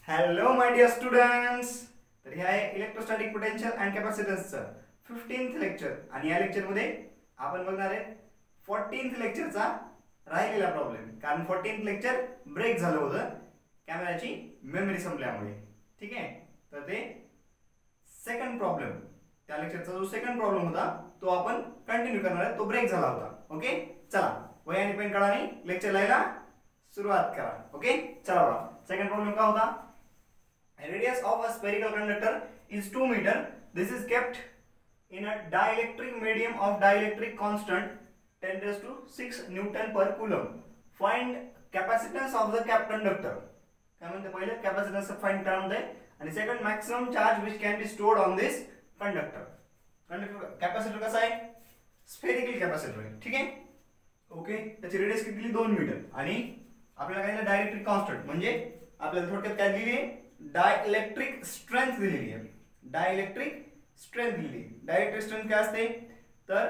Hello my dear students. तर हे आहे इलेक्ट्रोस्टॅटिक पोटेन्शियल अँड कॅपॅसिटन्सचं 15th लेक्चर आणि या लेक्चरमध्ये आपण बघणार आहे 14th लेक्चरचा राहिलेला प्रॉब्लेम. कारण 14th लेक्चर ब्रेक झालं होतं कॅमेराची मेमरी संपल्यामुळे. ठीक आहे, तर ते सेकंड प्रॉब्लेम, त्या लेक्चरचा जो सेकंड प्रॉब्लेम होता तो आपण कंटिन्यू करणार आहे. तो ब्रेक झाला होता. ओके, चला वही आणि पेन काढा आणि लेक्चर लिहायला सुरुवात करा. ओके, चला बघा. सेकंड प्रॉब्लेम काय होता? Radius of a spherical conductor is 2 meter. This is kept in a dielectric medium of dielectric constant 10 raised to 6 Newton per coulomb. Find capacitance of the cap conductor. काय म्हणते पहिले capacitance find करा म्हणते आणि second maximum charge which can be stored on this conductor. Conductor capacitor कसा आहे? Spherical capacitor आहे. ठीक आहे, ओके. त्याची रेडियस किती दिली? 2 मीटर आणि आपल्याला काय दिलं? डायलेक्ट्रिक कॉन्स्टंट म्हणजे आपल्याला थोडक्यात काय दिली आहे? डायइलेक्ट्रिक स्ट्रेंथ दिलेली आहे. डायइलेक्ट्रिक स्ट्रेंथ दिलेली. डायइलेक्ट्रिक स्ट्रेंथ काय असते? तर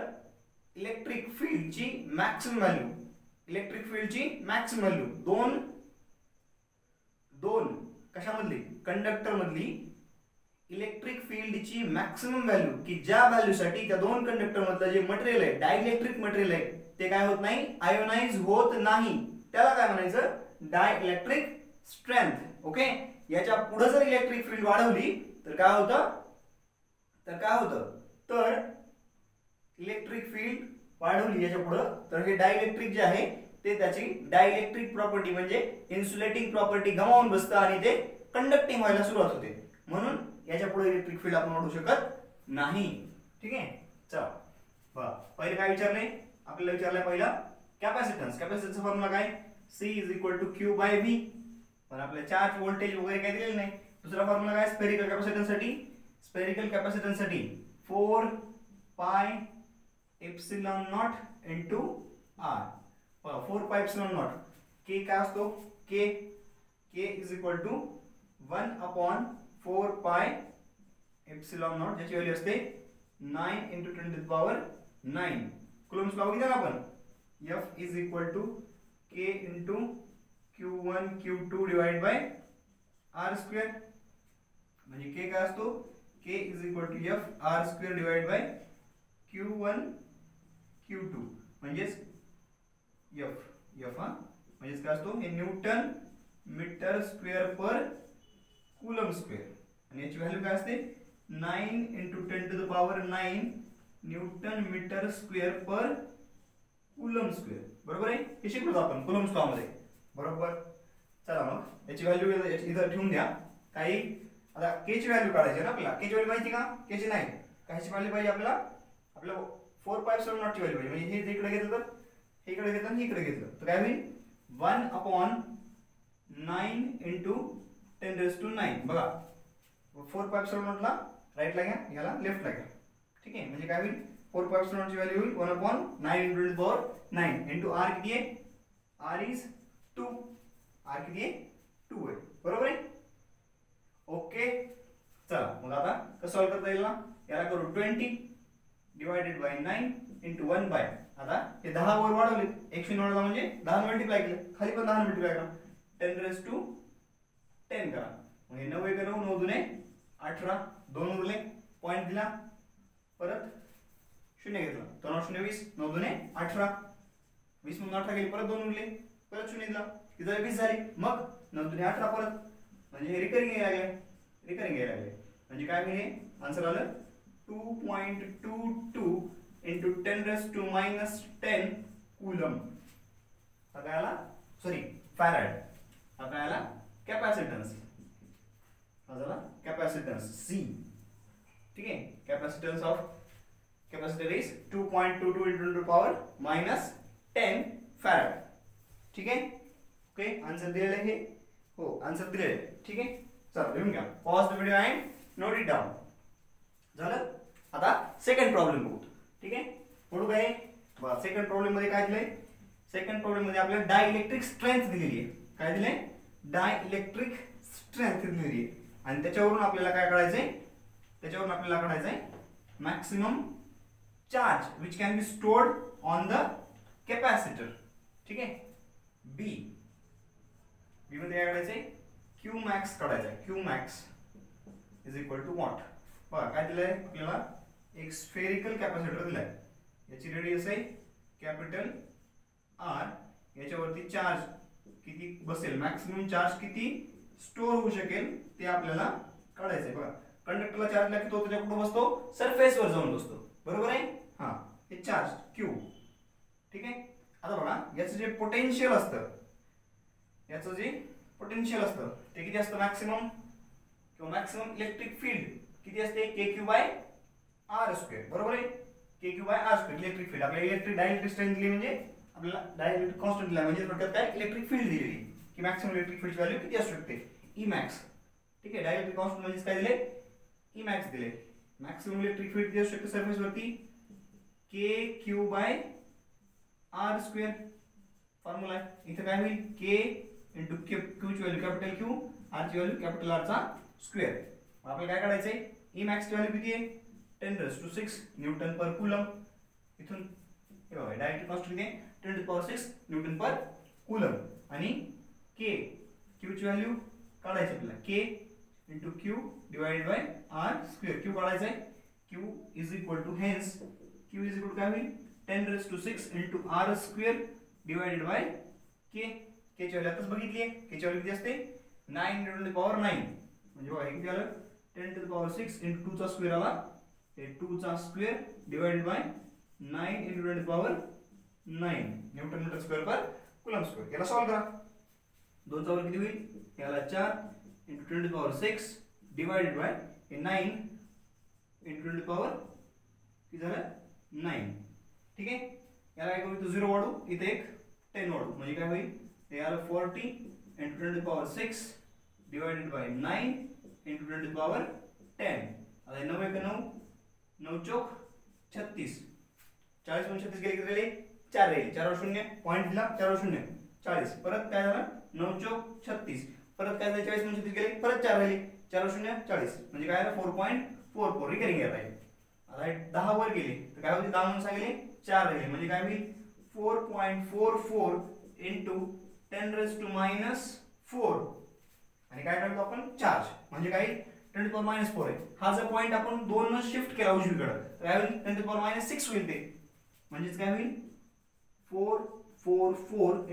इलेक्ट्रिक फील्डची मॅक्सिमम व्हॅल्यू, इलेक्ट्रिक फील्डची मॅक्सिमम व्हॅल्यू दोन कशामधली? कंडक्टर मधली इलेक्ट्रिक फील्डची मॅक्सिमम व्हॅल्यू की ज्या व्हॅल्यूसाठी त्या दोन कंडक्टर मधलं जे मटेरियल आहे, डायइलेक्ट्रिक मटेरियल आहे, ते काय होत नाही? आयोनाइज होत नाही. त्याला काय म्हणायचं? Dielectric strength. ओके, याच्या पुढे जर इलेक्ट्रिक फील्ड वाढवली तर काय होतं? तर इलेक्ट्रिक फील्ड वाढवली याच्या पुढे तर हे डायइलेक्ट्रिक जे आहे ते त्याची डायइलेक्ट्रिक प्रॉपर्टी म्हणजे इन्सुलेटिंग प्रॉपर्टी गमावून बसतं आणि ते कंडक्टिंग व्हायला सुरुवात होते. म्हणून याच्या पुढे इलेक्ट्रिक फील्ड आपण वाढवू शकत नाही. ठीक आहे, चला बघा. पहिले काय विचारले आपल्याला? विचारलंय पहिला कॅपॅसिटन्स. कॅपॅसिटन्सचा फॉर्म्युला काय? C = Q by V. पण आपल्या चार्ज व्होल्टेज वगैरे काही दिलेलं नाही. दुसरा फॉर्म्युला काय? स्फेरिकल कॅपॅसिटन्ससाठी 4 pi epsilon naught into R. 4 pi epsilon naught. K काय असतो? K = 1/4 pi epsilon naught ज्याची व्हॅल्यू असते 9 × 10⁹. कुलम्ब्स लॉ बघितला आपण. F = K × Q1 Q2 divided by R². म्हणजे K काय असतो? K = F R² divided by Q1 Q2 म्हणजेच F म्हणजेच काय असतो? हे Newton metre square per coulomb square आणि याची व्हॅल्यू काय असते? 9 × 10⁹ newton metre square per coulomb square. बरोबर आहे? हे शिकलो आपण कुलम्ब्स लॉ मध्ये. बरोबर. चला मग याची व्हॅल्यू इथं ठेवून द्या. काही आता के ची व्हॅल्यू काढायची ना आपल्याला. के ची व्हॅल्यू माहिती का? के ची नाही. कायची व्हॅल्यू पाहिजे आपल्याला? आपल्या 4 pi epsilon naught ची व्हॅल्यू पाहिजे. म्हणजे हे इकडे घेतलं तर हे इकडे घेतलं आणि इकडे घेतलं तर काय होईल? 1/9 × 10⁹. बघा 4 pi epsilon naught ला राईटला घ्या, याला लेफ्टला घ्या. ठीक आहे, म्हणजे काय होईल? 4 pi epsilon naught ची व्हॅल्यू होईल 1/9 × 10⁹ R किती आहे? R is 2. R किती आहे? 2 आहे. बरोबर आहे? ओके, चला मग आता कसं सॉल्व करता येईल ना? याला करू 20 divided by 9 × 1 by. आता हे 10 वर वाढवले, 1 शून्य वाढवला म्हणजे 10 मल्टिप्लाय केलं, खाली पण 10 मल्टिप्लाय करा, 10⁻10 करा. मग हे 9 × 9 9 × 18 2 उरले, पॉइंट दिला, परत शून्य घेतला, 2 0 20 9 2 18 20 मधून 18 गेली, परत 2 उरले, परत शून्य दिला, इथं 20 झाली, मग 9 2 18 परत. म्हणजे हे रिकरिंग यायला लागले. म्हणजे काय मिळेल? आन्सर आलं 2.22 × 10⁻10 कूलम. आता आला सॉरी फॅराड. आता आला कॅपॅसिटन्स. C. ठीक आहे, capacitance of capacitor is 2.22 × 10⁻10 farad. ठीक आहे, ओके. आन्सर दिलेलं आहे. हो, आन्सर दिलेलं आहे. ठीक आहे, चला लिहून घ्या. Pause the video and note it down. झालं. आता सेकंड प्रॉब्लेम बघू. ठीक आहे, पुढे काय? बघा सेकंड प्रॉब्लेम मध्ये काय दिलंय? सेकंड प्रॉब्लेम मध्ये आपल्याला डायइलेक्ट्रिक स्ट्रेंथ दिलेली आहे. काय दिलंय? डायइलेक्ट्रिक स्ट्रेंथ दिलेली आहे आणि त्याच्यावरून आपल्याला काय काढायचंय? त्याच्यावरून आपल्याला काढायचंय maximum charge which can be stored on the capacitor. ठीक आहे, बी मध्ये काय काढायचंय? क्यू मॅक्स काढायचा आहे. Q max is equal to what. बघा काय दिलंय आपल्याला, एक स्फेरिकल कॅपॅसिटर दिलाय, याची रेडियस आहे कॅपिटल आर, याच्यावरती चार्ज किती बसेल, मॅक्सिमम चार्ज किती स्टोअर होऊ शकेल ते आपल्याला काढायचंय. बघा कंडक्टरला चार्ज लागतो, तो त्याच्या कुठे बसतो, सरफेसवर जाऊन बसतो, बरोबर आहे. हा, हे चार्ज क्यू, ठीक आहे. आता बघा याचं जे पोटेन्शियल असतं, याचं जे पोटेन्शियल असतं ते किती असतं, मॅक्सिमम किंवा मॅक्सिमम इलेक्ट्रिक फील्ड किती असते, K Q by R square, बरोबर आहे. K Q by R square electric field. आपल्याला डायलेक्ट्रिक स्ट्रेंथ दिली म्हणजे आपल्याला डायलेक्ट्रिक कॉन्स्टंट दिला म्हणजे थोडक्यात काय इलेक्ट्रिक फील्ड दिलेली की मॅक्सिमम इलेक्ट्रिक फील्डची व्हॅल्यू किती असू शकते, ई मॅक्स, ठीक आहे. डायलेक्ट्रिक कॉन्स्टंट म्हणजे काय दिले, ई मॅक्स दिले. मॅक्सिमम इलेक्ट्रिक फील्ड किती असू शकते सरफेस वरती, K Q by R square. Formula आहे इथे काय होईल, के इंटू क्यू ची व्हॅल्यू कॅपिटल क्यू, आर ची व्हॅल्यू कॅपिटल आर चा स्क्वेअर. आपल्याला काय काढायचंय, ई मॅक्स ची व्हॅल्यू किती आहे, 10⁶ न्यूटन पर कूलम. इथून डायरेक्ट कॉन्स्टंट किती आहे, 10⁶ न्यूटन पर कूलम. आणि के क्यू ची व्हॅल्यू काढायची आपल्याला, K into Q divided by R square. Q काढायचा आहे, Q is equal to, hence Q is equal to काय होईल, 10⁶ into R square divided by K. K ची व्हॅल्यू आताच बघितली आहे, के ची व्हॅल्यू किती असते, 9 × 10⁹. म्हणजे बघा हे किती आलं, 10⁶ इंटू 2 चा स्क्वेअर आला, हे 2 चा square divided by 9 × 10⁹ newton metre square per coulomb square. याला सॉल्व करा, 2 चा वर किती होईल, याला 4 × 10⁶ डिवाइडेड बाय 9 × 10⁻, किती झालं 9, ठीक आहे. याला काय करू, 0 वाढू, इथे एक 10 वाढू, म्हणजे काय होईल, हे आलं 40 × 10⁶ डिवाइडेड बाय 9 × 10⁻. आता 9 × 9, 9 चौक 36, 40 × 36 गेले, किती राहिले, 4 राहिले, 4 वर 0 पॉईंट दिला, 4 वर 0 40. परत काय झालं, 9 चौक 36, परत काय झालं, 40 × 36 गेले, परत 4 राहिले, 4 वर 0 40, म्हणजे काय झालं 4.44 रिकरिंग एरर आहे. आता 10 वर गेले तर काय होईल, 10 म्हणून सांगितले 4 राहिले, म्हणजे काय होईल 4.44 × 10⁻⁴. आणि काय करतो आपण, चार्ज म्हणजे काय 10⁻⁴ आहे. हा जर पॉइंट आपण 2 न शिफ्ट केला उजवीकडे तर काय होईल, 10⁻�6 होईल ते. म्हणजेच काय होईल 444 ×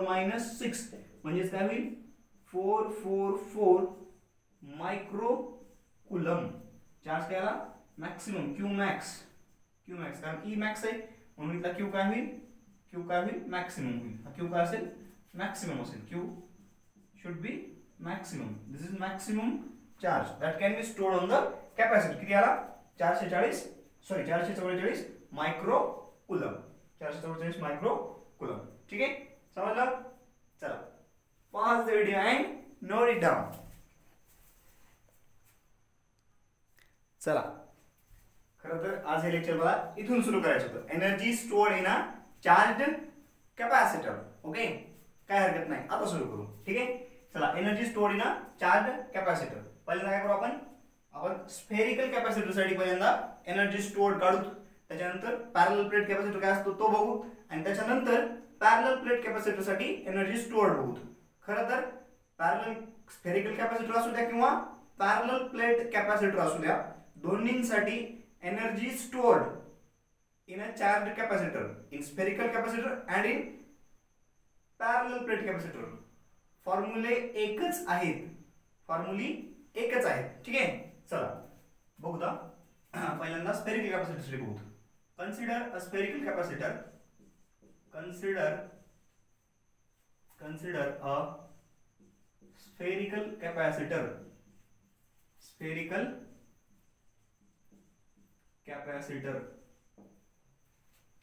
10⁻�6, म्हणजेच काय होईल 444 मायक्रो कूलम. चार्ज काय आला, maximum Q max, Q max कारण ई मॅक्स आहे म्हणून इथला क्यू काय होईल, क्यू काय होईल, मॅक्सिमम होईल. हा क्यू काय असेल, मॅक्सिमम असेल. Q should be maximum. This is maximum charge that can be stored on the capacitor. किती आला, 444 मायक्रो कूलम, 444 मायक्रो कूलम. ठीक आहे, समजलं. चला, pause the video and note it down. चला, खरं तर आज हे लेक्चर मला इथून सुरू करायचं होतं. Energy stored in a charged capacitor. Okay, काय हरकत नाही, आता सुरू करू. ठीक आहे, चला. Energy stored in a charged capacitor. पहिल्यांदा काय करू आपण स्फेरिकल कॅपॅसिटर साठी पहिल्यांदा एनर्जी स्टोर्ड काढू, त्याच्यानंतर पॅरलल प्लेट कॅपॅसिटर काय असतो तो बघू, आणि त्याच्यानंतर पॅरलल प्लेट कॅपॅसिटर साठी एनर्जी स्टोर्ड बघू. खरं तर पॅरलल स्फेरिकल कॅपॅसिटर असू द्या किंवा पॅरलल प्लेट कॅपॅसिटर असू द्या, दोन्हींसाठी energy stored in a charged capacitor, in spherical capacitor and in parallel plate capacitor फॉर्म्युले एकच आहेत, फॉर्म्युली एकच आहेत. ठीक आहे, चला बघू दा. पहिल्यांदा स्फेरिकल कॅपॅसिटर बघू. Consider a spherical capacitor, consider a spherical capacitor, spherical capacitor.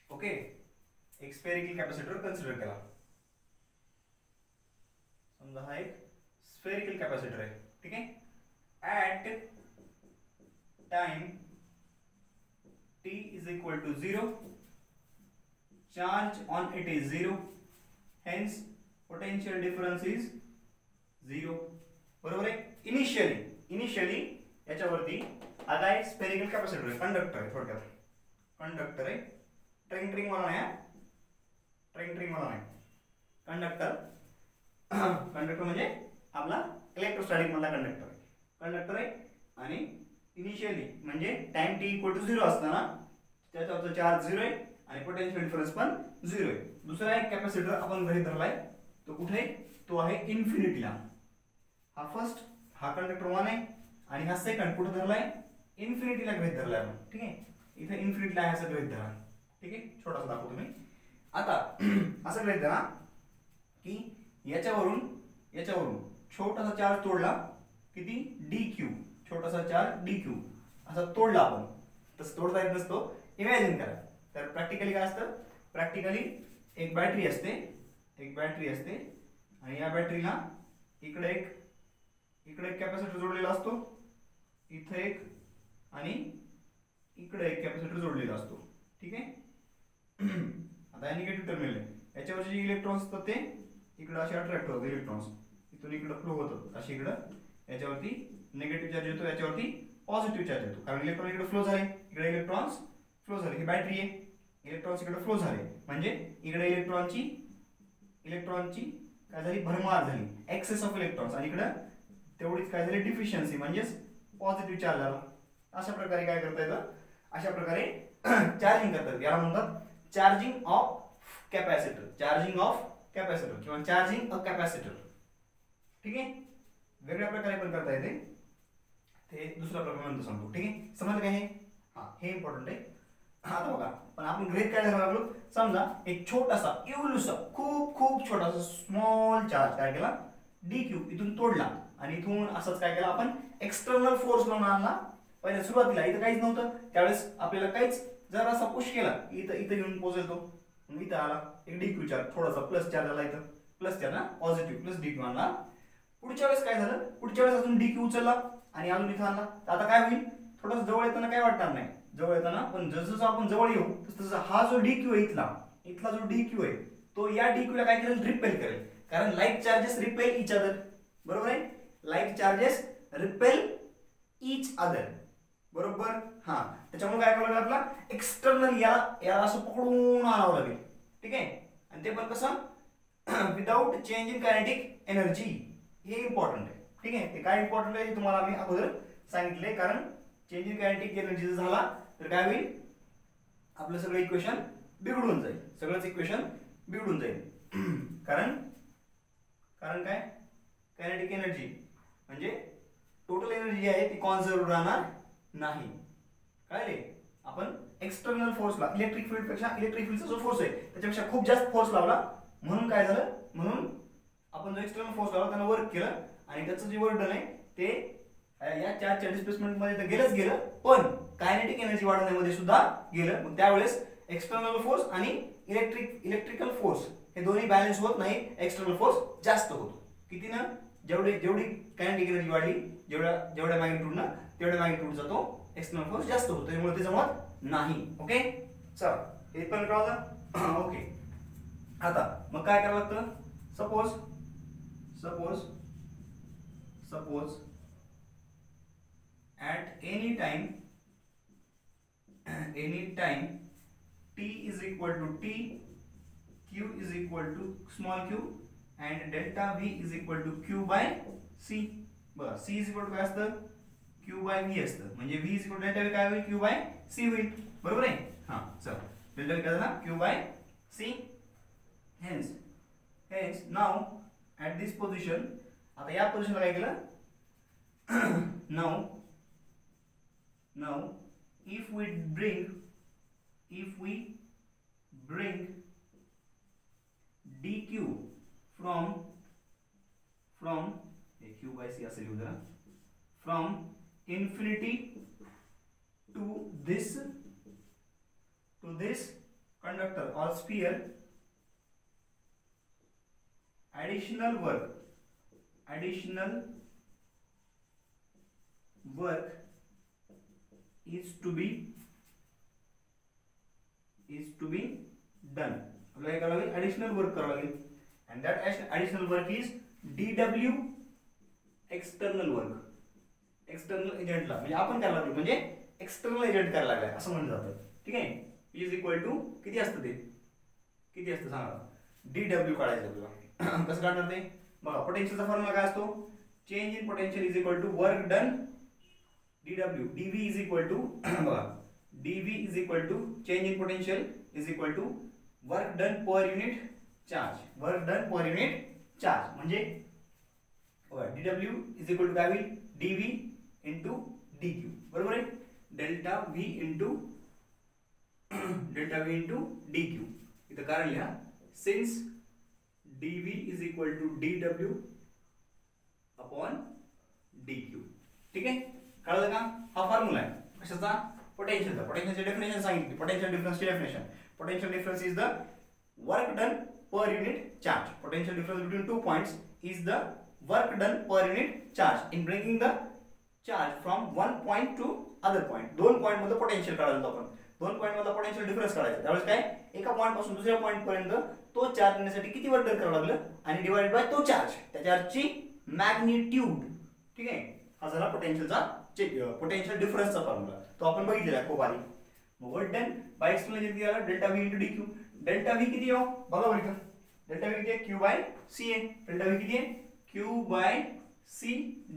Okay, एक स्फेरिकल कॅपॅसिटर कन्सिडर केला. समजा हा एक स्फेरिकल कॅपॅसिटर आहे. ठीक आहे, at time t is equal to 0, charge on it is 0, hence potential difference is 0. बरोबर आहे. इनिशियली याच्यावरती आता एक स्फेरिकल कॅपॅसिटर आहे, कंडक्टर आहे, थोडक्यात कंडक्टर आहे. ट्रिंग मला नाही, कंडक्टर म्हणजे आपला इलेक्ट्रोस्टॅटिक मधला कंडक्टर आहे आणि इनिशियली म्हणजे टाइम t इक्वल टू 0 असताना त्याच्यावरचा चार्ज 0 आहे आणि पोटेन्शियल डिफरन्स पण 0 आहे. दुसरा एक कॅपॅसिटर आपण गृहीत धरलाय, तो कुठे आहे? तो आहे इन्फिनिटीला. हा कंडक्टर 1 आहे आणि हा सेकंड कुठे धरलाय? इन्फिनिटीला गृहीत धरलाय आपण. ठीक आहे, इथे इन्फिनिटीला आहे असं गृहीत धरा. ठीक आहे, छोटासा दाखवतो मी. आता असं गृहीत धरा की याच्यावरून छोटासा चार्ज तोडला, किती? dq, छोटासा चार्ज dq असा तोडला आपण. तसं तोडता येत नसतो, इमॅजिन करा. तर प्रॅक्टिकली काय असतं? प्रॅक्टिकली एक बॅटरी असते आणि या बॅटरीला इकडे एक कॅपॅसिटर जोडलेला असतो, इथे एक आणि इकडे एक कॅपॅसिटर जोडलेला असतो. ठीक आहे, आता हे निगेटिव्ह टर्मिनल आहे. याच्यावरचे जे इलेक्ट्रॉन्स असतात ते इकडे असे अट्रॅक्ट होतात. इलेक्ट्रॉन्स इथून इकडे फ्लो होतात असे इकडं. याच्यावरती निगेटिव्ह चार्ज येतो, याच्यावरती पॉझिटिव्ह चार्ज येतो, कारण इलेक्ट्रॉन इकडे फ्लो झाले, इकडे इलेक्ट्रॉन्स फ्लो झाले. ही बॅटरी आहे, इलेक्ट्रॉन्स इकडे फ्लो झाले म्हणजे इकडे इलेक्ट्रॉनची काय झाली? भरमार झाली, एक्सेस ऑफ इलेक्ट्रॉन्स. आणि इकडे तेवढीच काय झाली? डिफिशियन्सी म्हणजेच पॉझिटिव्ह चार्ज झाला. अशा प्रकारे काय करता येतं? अशा प्रकारे चार्जिंग करतात. याला म्हणतात चार्जिंग ऑफ कॅपॅसिटर किंवा चार्जिंग अ कॅपॅसिटर. ठीक आहे, वेगळ्या प्रकारे पण करता येते, ते दुसऱ्या प्रकारे नंतर सांगतो. ठीक आहे, समजलं काय हे? हे इम्पॉर्टंट आहे. आता बघा, पण आपण गृहीत काय धरायला लागलो? समजा एक छोटासा एवढूसा खूप छोटासा स्मॉल चार्ज काय केला? dq इथून तोडला आणि इथून असंच काय केलं आपण? एक्सटर्नल फोर्स लावून आणला. पहिले सुरुवातीला इथं काहीच नव्हतं, त्यावेळेस आपल्याला काहीच जरासा पुश केला, इथं येऊन पोहोचतो. इथं आला एक dq चार्ज, थोडासा प्लस चार्ज आला, इथं प्लस चार्ज ना, पॉझिटिव्ह प्लस dq आणला. पुढच्या वेळेस काय झालं? पुढच्या वेळेस अजून dq उचलला आणि अजून इथं आणला. आता काय होईल? थोडंसं जवळ येताना काय वाटणार नाही, जवळ येताना, पण जसं आपण जवळ येऊ तसं हा जो dq आहे इथला जो dq आहे तो या dq ला काय करेल? रिपेल करेल, कारण like charges repel each other. बरोबर आहे, like charges repel each other. बरोबर. त्याच्यामुळे काय करावं लागेल? आपला एक्सटर्नल याला असं पकडून आणावं लागेल. ठीक आहे, आणि ते पण कसं? Without change in kinetic energy. हे इम्पॉर्टंट आहे. ठीक आहे, ते काय इम्पॉर्टंट आहे तुम्हाला मी अगोदर सांगितले, कारण चेंज इन कायनेटिक एनर्जी झाला तर काय होईल? आपलं सगळं इक्वेशन बिघडून जाईल, सगळंच इक्वेशन बिघडून जाईल. कारण काय? कायनेटिक एनर्जी म्हणजे टोटल एनर्जी आहे ती कॉन्झर्व राहणार नाही. कळले? आपण एक्सटर्नल फोर्सला, इलेक्ट्रिक फील्डचा जो फोर्स आहे त्याच्यापेक्षा खूप जास्त फोर्स लावला, म्हणून काय झालं? म्हणून आपण जो एक्सटर्नल फोर्स लावला त्यानं वर्क केलं आणि त्याचं जे वर्क डन आहे ते या चार्जच्या डिस्प्लेसमेंट मध्ये तर गेलं, पण कायनेटिक एनर्जी वाढवण्यामध्ये सुद्धा गेलं. मग त्यावेळेस एक्सटर्नल फोर्स आणि इलेक्ट्रिकल फोर्स हे दोन्ही बॅलन्स होत नाही, एक्सटर्नल फोर्स जास्त होतो. किती ना? जेवढी कायनेटिक एनर्जी वाढली, जेवढ्या मॅग्निट्यूडनं तेवढ्या मॅग्निट्यूडचा तो एक्सटर्नल फोर्स जास्त होतो, त्यामुळे ते जमत नाही. ओके, चला हे पण कळलं. ओके, आता मग काय करावं लागतं? Suppose at any time t is equal to t, q is equal to small q and delta v is equal to q by c. बघा, c is equal to काय असतं? q by v असतं, म्हणजे v is equal to delta v काय होईल? q by c होईल. बरोबर आहे? चला, delta v काय झाला? q by c. hence now at this position, आता या पोझिशनला काय केलं? now if we bring dq from q by c असे लिहू जरा, from infinity to this conductor or sphere, additional work is to be done. आपल्याला काय करावं लागेल? ऍडिशनल वर्क करावं लागेल, and that additional work is dw external work. External एजंटला म्हणजे आपण करायला लागलो, म्हणजे एक्सटर्नल एजंट करायला लागलाय असं म्हणलं जातं. ठीक आहे, इज इक्वल टू किती असतं? ते किती असतं सांगा? dw काढायचं आपल्याला. कसं काढणार ते? बघा पोटेन्शियलचा फॉर्म्युला काय असतो, change in potential is equal to work done dw, dv is equal to बघा dv is equal to change in potential is equal to work done per unit charge, work done per unit charge म्हणजे बघा dw is equal to काय होईल, dv into dq, बरोबर आहे, delta v into dq. इथं कारण लिहा, since dv is equal to dw upon dq. ठीक आहे, कळलं का? हा फॉर्म्युला आहे कशाचा, पोटेन्शियलचा. पोटेन्शियलची डेफिनेशन सांगितली, पोटेन्शियल डिफरन्सची definition. Potential difference is the work done per unit charge. Potential difference between two points is the work done per unit charge in bringing the charge from one point to other point. दोन point मध्ये potential काढायचं आपण, दोन point मधला potential difference काढायचा. त्यावेळेस काय, एका पॉइंट पासून दुसऱ्या पॉइंट पर्यंत तो चार्ज नेण्यासाठी किती वर्क डन करावं लागलं आणि डिवाइडेड बाय तो चार्ज, त्या चार्जची मॅग्निट्यूड. ठीक आहे, हा झाला पोटेन्शियलचा पोटेन्शियल डिफरन्सचा फॉर्म्युला, तो आपण बघितलेला आहे खूप आधी. मग वर्क डन बाय एक्सप्लेनेशन किती आला, delta v into dq. Delta v किती आहे बघा बरं इथं, डेल्टा व्ही किती आहे, क्यू बाय सी आहे. डेल्टा व्ही किती आहे, q by c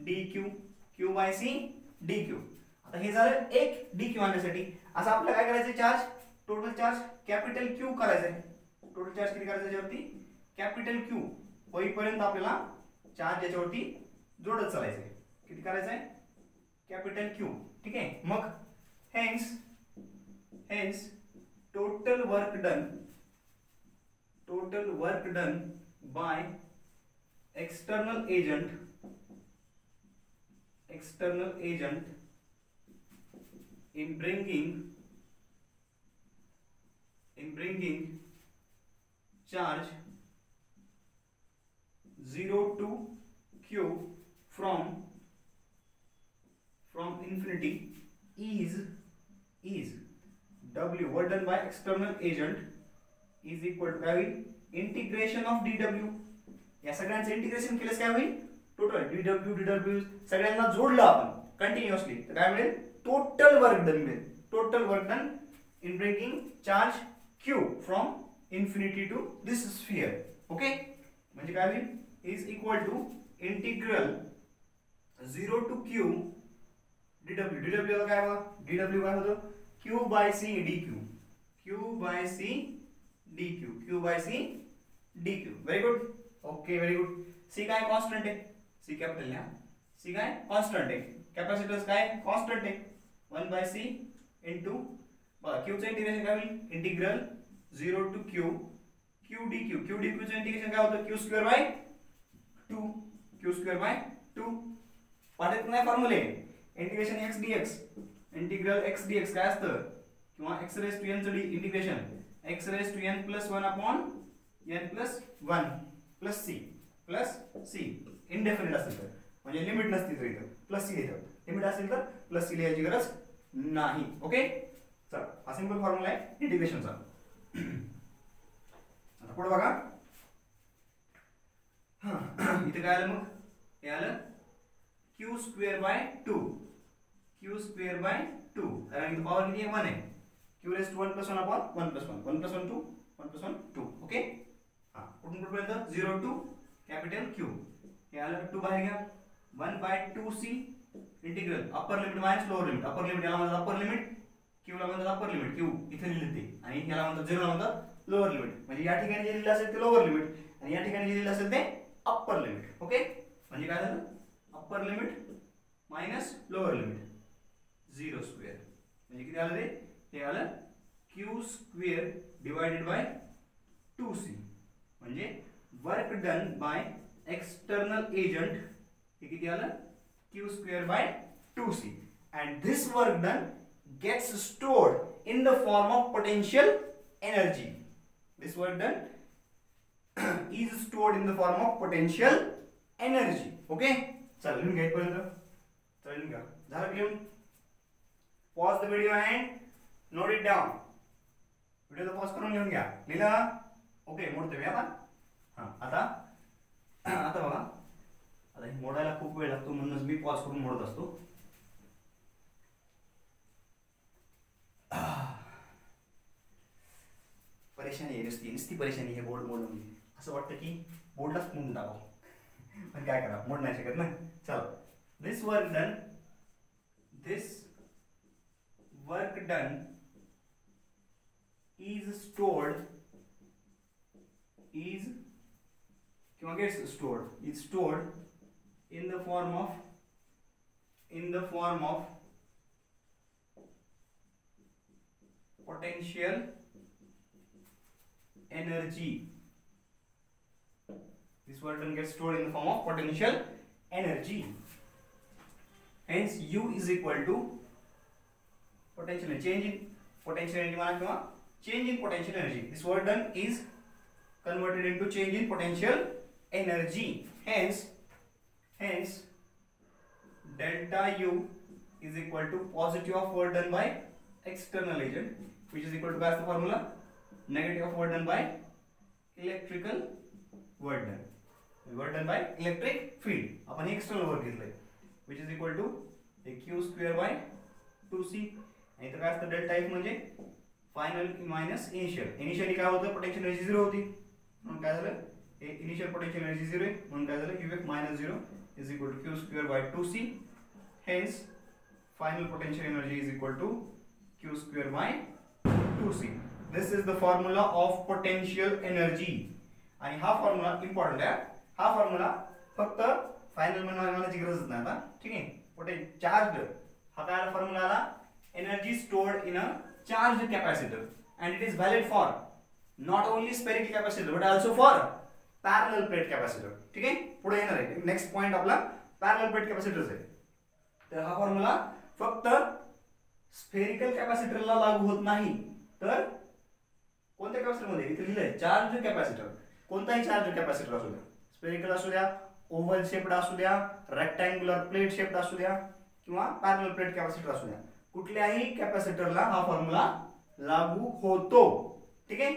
dq, q by c dq. आता हे झालं एक डीक्यू आणण्यासाठी. असं आपल्याला काय करायचं, charge total charge capital Q करायचं आहे. टोटल चार्ज किती करायचं याच्यावरती, कॅपिटल क्यू होईपर्यंत आपल्याला चार्ज याच्यावरती जोडत चालायचं आहे. किती करायचं आहे, कॅपिटल क्यू. ठीक आहे, मग hence total work done by external agent in bringing charge 0 to q from infinity is w, work done by external agent is equal to काय होईल, इंटिग्रेशन ऑफ dw. या सगळ्यांचं इंटिग्रेशन केल्यास काय होईल, टोटल dw सगळ्यांना जोडलं आपण कंटिन्युअसली तर काय मिळेल, टोटल वर्क डन मिळेल. Total work done in bringing charge q from infinity to this sphere. Okay, म्हणजे काय होईल, is equal to integral 0 to q dw काय बघा, dw काय होतं, q by c dq, q by c dq. Very good. Okay, very good. c काय constant आहे, c capital लिहा, c काय कॉन्स्टंट आहे. कॅपॅसिटन्स काय कॉन्स्टंट आहे, 1 बाय c इंटू बघा q चं इंटिग्रेशन काय होईल, integral 0 to q dq. q dq चं इंटिग्रेशन काय होतं, q स्क्वेअर बाय 2. पाठात नाही फॉर्म्युले, integration x dx, integral x dx काय असतं, किंवा x रेज टू n चं integration x raise to n plus 1 upon n plus 1 plus c indefinite असेल तर, म्हणजे लिमिट नसती तर इथं प्लस सी लिहितं, लिमिट असेल तर प्लस सी लिहायची गरज नाही. ओके, चला हा सिंपल फॉर्म्युला आहे इंटिग्रेशनचा. आता पुढे बघा, इथे काय आलं, मग हे आलं q स्क्वेअर बाय 2, कारण इथं पॉवर किती आहे, 1 आहे. q raise to 1 plus 1 upon 1 plus 1 2. Okay, हा कुठून कुठपर्यंत, 0 टू कॅपिटल q. हे आलं 2 बाहेर घ्या, 1 by 2c integral upper limit minus lower limit. Upper limit याला म्हणतात अपर लिमिट, q ला म्हणतात अपर लिमिट, q इथे लिहिलं ते, आणि याला म्हणतात 0 ला म्हणतात लोअर लिमिट. म्हणजे या ठिकाणी जे लिहिलं असेल ते लोअर लिमिट आणि या ठिकाणी जे लिहिलं असेल ते अप्पर लिमिट. ओके, म्हणजे काय झालं, upper limit minus lower limit 0 square, म्हणजे किती आलं ते आलं q square divided bye 2c, म्हणजे work done by external agent हे किती आलं, q square by 2c, and this work done gets stored in the form of potential energy. This work done is stored in the form of potential energy. Okay, चला लिहून घ्या इथपर्यंत, चला लिहून घ्या, झालं लिहून. Pause the video and note it down. Video pause करून लिहून घ्या, लिहिलं. ओके, मोडतो मी आता. आता बघा, आता हे मोडायला खूप वेळ लागतो म्हणूनच मी पॉज करून मोडत असतो. परेशानी आहे, नुसती परेशानी आहे बोर्ड मोडून. असं वाटतं की बोर्डलाच मोडून टाकावं. पण काय करा, मोड नाही शकत ना. चलो, this work done is stored is किंवा gets stored is stored in the form of potential energy. This work done gets stored in the form of potential energy. Hence U is equal to potential energy, change in potential energy माना किंवा change in potential energy. This work done is converted into change in potential energy. Hence delta U is equal to positive of work done by external agent, which is equal to, what's the formula? Negative of work done by electrical work done. Work done by electric field. आपण external work घेतलंय, which is equal to Q square by 2C. आणि इथं काय असतं, delta F म्हणजे final minus initial. Initially काय होतं, potential energy 0 होती, म्हणून काय झालं, हे इनिशियल पोटेन्शियल एनर्जी 0 आहे, म्हणून काय झालं, UF minus 0 is equal to Q square by 2C. Hence final potential energy is equal to Q square by 2C. This is the formula of potential energy. आणि हा फॉर्म्युला इम्पॉर्टंट आहे. हा formula फक्त final म्हणण्याची गरज नाही आता, ठीक आहे. पोटेन्शियल चार्ज हा काय फॉर्म्युला आला, energy stored in a charge capacitor, and it is valid for not only spherical capacitor but also for parallel plate capacitor. ठीक आहे, पुढे येणार आहे नेक्स्ट पॉइंट आपला पॅरलल प्लेट कॅपॅसिटरचा आहे. तर हा फॉर्म्युला फक्त स्फेरिकल कॅपॅसिटरला लागू होत नाही, तर कोणत्या कॅपॅसिटर मध्ये, इथे लिहिलंय चार्ज कॅपॅसिटर, कोणताही चार्ज कॅपॅसिटर असू द्या, स्फेरिकल असू द्या, ओव्हल शेप्ड असू द्या, रेक्टँग्युलर प्लेट शेप्ड असू द्या किंवा पॅरलल प्लेट कॅपॅसिटर असू द्या, कुठल्याही कॅपॅसिटरला हा फॉर्म्युला लागू होतो. ठीक आहे,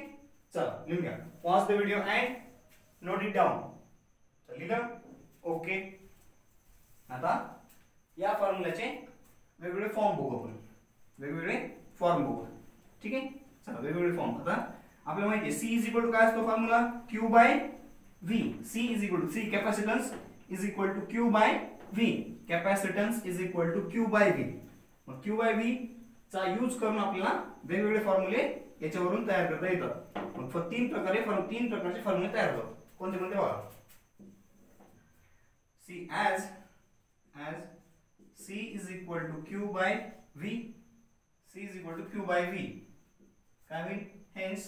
चला लिहून घ्या. Pause the video and note it down. लिहिलं, ओके. आता या फॉर्म्युल्याचे वेगवेगळे फॉर्म बघू आपण, वेगवेगळे फॉर्म बघू. ठीक आहे, चला वेगवेगळे फॉर्म. आता आपल्याला माहिती आहे C इज इक्वल टू काय असतो formula, Q by V. C is equal to C capacitance is equal to Q by V. Capacitance is equal to Q by V. मग Q बाय V चा use करून आपल्याला वेगवेगळे फॉर्म्युले याच्यावरून तयार करता येतात. मग तीन प्रकारचे फॉर्म्युले तयार होतात. कोणते कोणते बघा. See as C is equal to Q by V, C is equal to Q by V. काय होईल, hence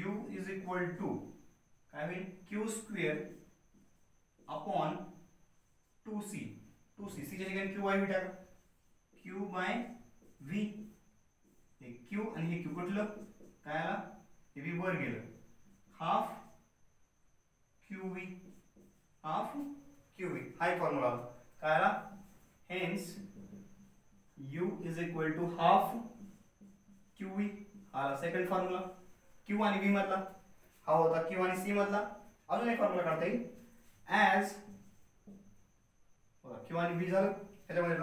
U is equal to काय होईल, Q square upon 2C. C च्या ठिकाणी Q by V टाका, Q by V. हे Q आणि हे Q कुठलं काय आला, हे V वर गेलं, हाफ QV, हाफ QV. हाय फॉर्म्युला काय आला, hence U is equal to half QV. हा सेकंड फॉर्म्युला. Q आणि V मधला हा होता, Q आणि C मधला. अजून एक फॉर्म्युला काढता येईल, as Q आणि V झालं, त्याच्यामध्ये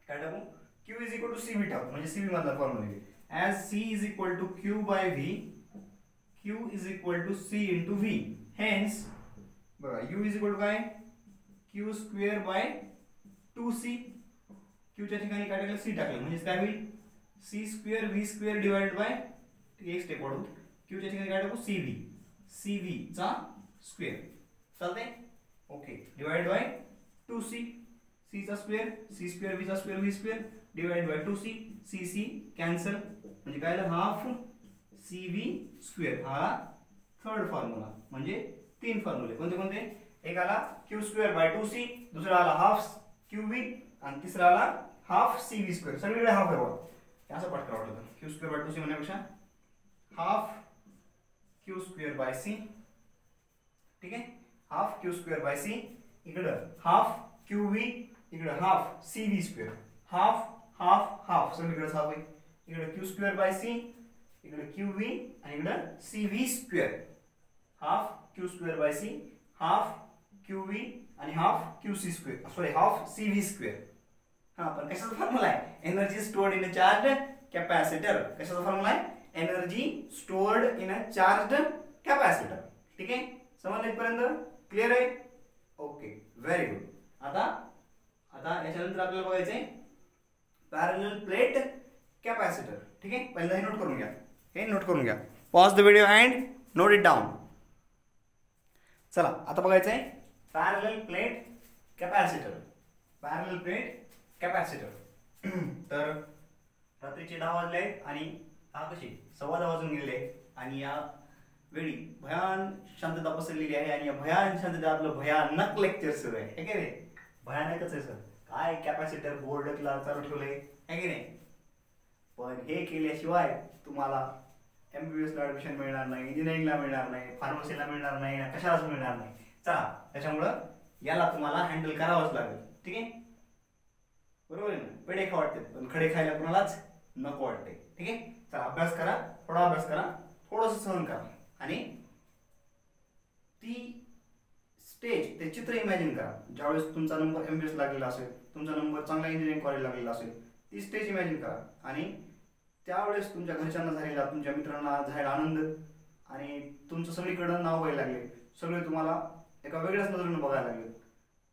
काय टाकू, Q is equal to CV टाकू, म्हणजे CV मधला formula. as C is equal to Q by V, Q is equal to C into V. hence बघा U is equal to काय, Q square by 2C. Q च्या ठिकाणी काय टाकलं, C टाकलं, म्हणजे काय होईल, C square V square divided by, एक स्टेप वाढवू, Q च्या ठिकाणी काय टाकू, CV चा स्क्वेअर. चालतंय, okay. Divide by 2C, C चा स्क्वेअर, C स्क्वेअर V चा square V square divide by 2C, C cancel, म्हणजे काय आलं, हाफ CV स्क्वेअर. हा थर्ड फॉर्म्युला. म्हणजे तीन फॉर्म्युले कोणते कोणते, एक आला Q स्क्वेअर बाय 2C, दुसरा आला हाफ QV आणि तिसरा आला हाफ CV स्क्वेअर. सगळीकडे हाफ आहे बघा, असं पाठ करावं लागतं. Q स्क्वेअर बाय 2C म्हणण्यापेक्षा half Q square bye C. ठीक आहे, half Q square bye C, इकडं हाफ QV, इकडं half CV square, half half half सगळीकडे हाफ आहे. इकडे Q स्क्वेअर बाय C, इकडे QV आणि इकडे CV square. Half Q square bye C, half QV आणि half QC square, sorry half CV square. हा, पण कशाचा फॉर्म्युला आहे, energy stored in a charge capacitor. कशाचा फॉर्म्युला आहे, energy stored in a charge capacitor. ठीक आहे, समजलं इथपर्यंत. क्लिअर आहे? Okay, very good. आता याच्यानंतर आपल्याला बघायचंय पॅरलल प्लेट कॅपॅसिटर. ठीक आहे, पहिल्यांदा हे नोट करून घ्या. Pause the video and note it down. चला आता बघायचंय पॅरलल प्लेट कॅपॅसिटर. तर रात्रीचे 10 वाजले आणि कशी 10:15 वाजून गेले आणि या वेळी भयान शांतता पसरलेली आहे आणि या भयान शांतता आपलं भयानक लेक्चर सुरू आहे. हे की नाही? भयानकच आहे सर. काय कॅपॅसिटर बोर्डला चालू ठेवलंय, है की नाही? पण हे केल्याशिवाय तुम्हाला MBBS ला ऍडमिशन मिळणार नाही, इंजिनिअरिंगला मिळणार नाही, फार्मसीला मिळणार नाही, कशालाच मिळणार नाही. चला, त्याच्यामुळं याला तुम्हाला हँडल करावंच लागेल. ठीक आहे, बरोबर आहे ना? पेढे खा वाटते पण खडे खायला कोणालाच नको वाटते. ठीक आहे, चला अभ्यास करा, थोडा अभ्यास करा, थोडंसं सहन करा आणि ती स्टेज, ते चित्र इमॅजिन करा. ज्यावेळेस तुमचा नंबर MBBS लागलेला असेल, तुमचा नंबर चांगला इंजिनिअरिंग कॉलेज लागलेला असेल, ती स्टेज इमॅजिन करा आणि त्यावेळेस तुमच्या घरच्यांना झालेला, तुमच्या मित्रांना झालेला आनंद आणि तुमचं सगळीकडं नाव व्हायला लागले, सगळे तुम्हाला एका वेगळ्याच नजरेनं बघायला लागले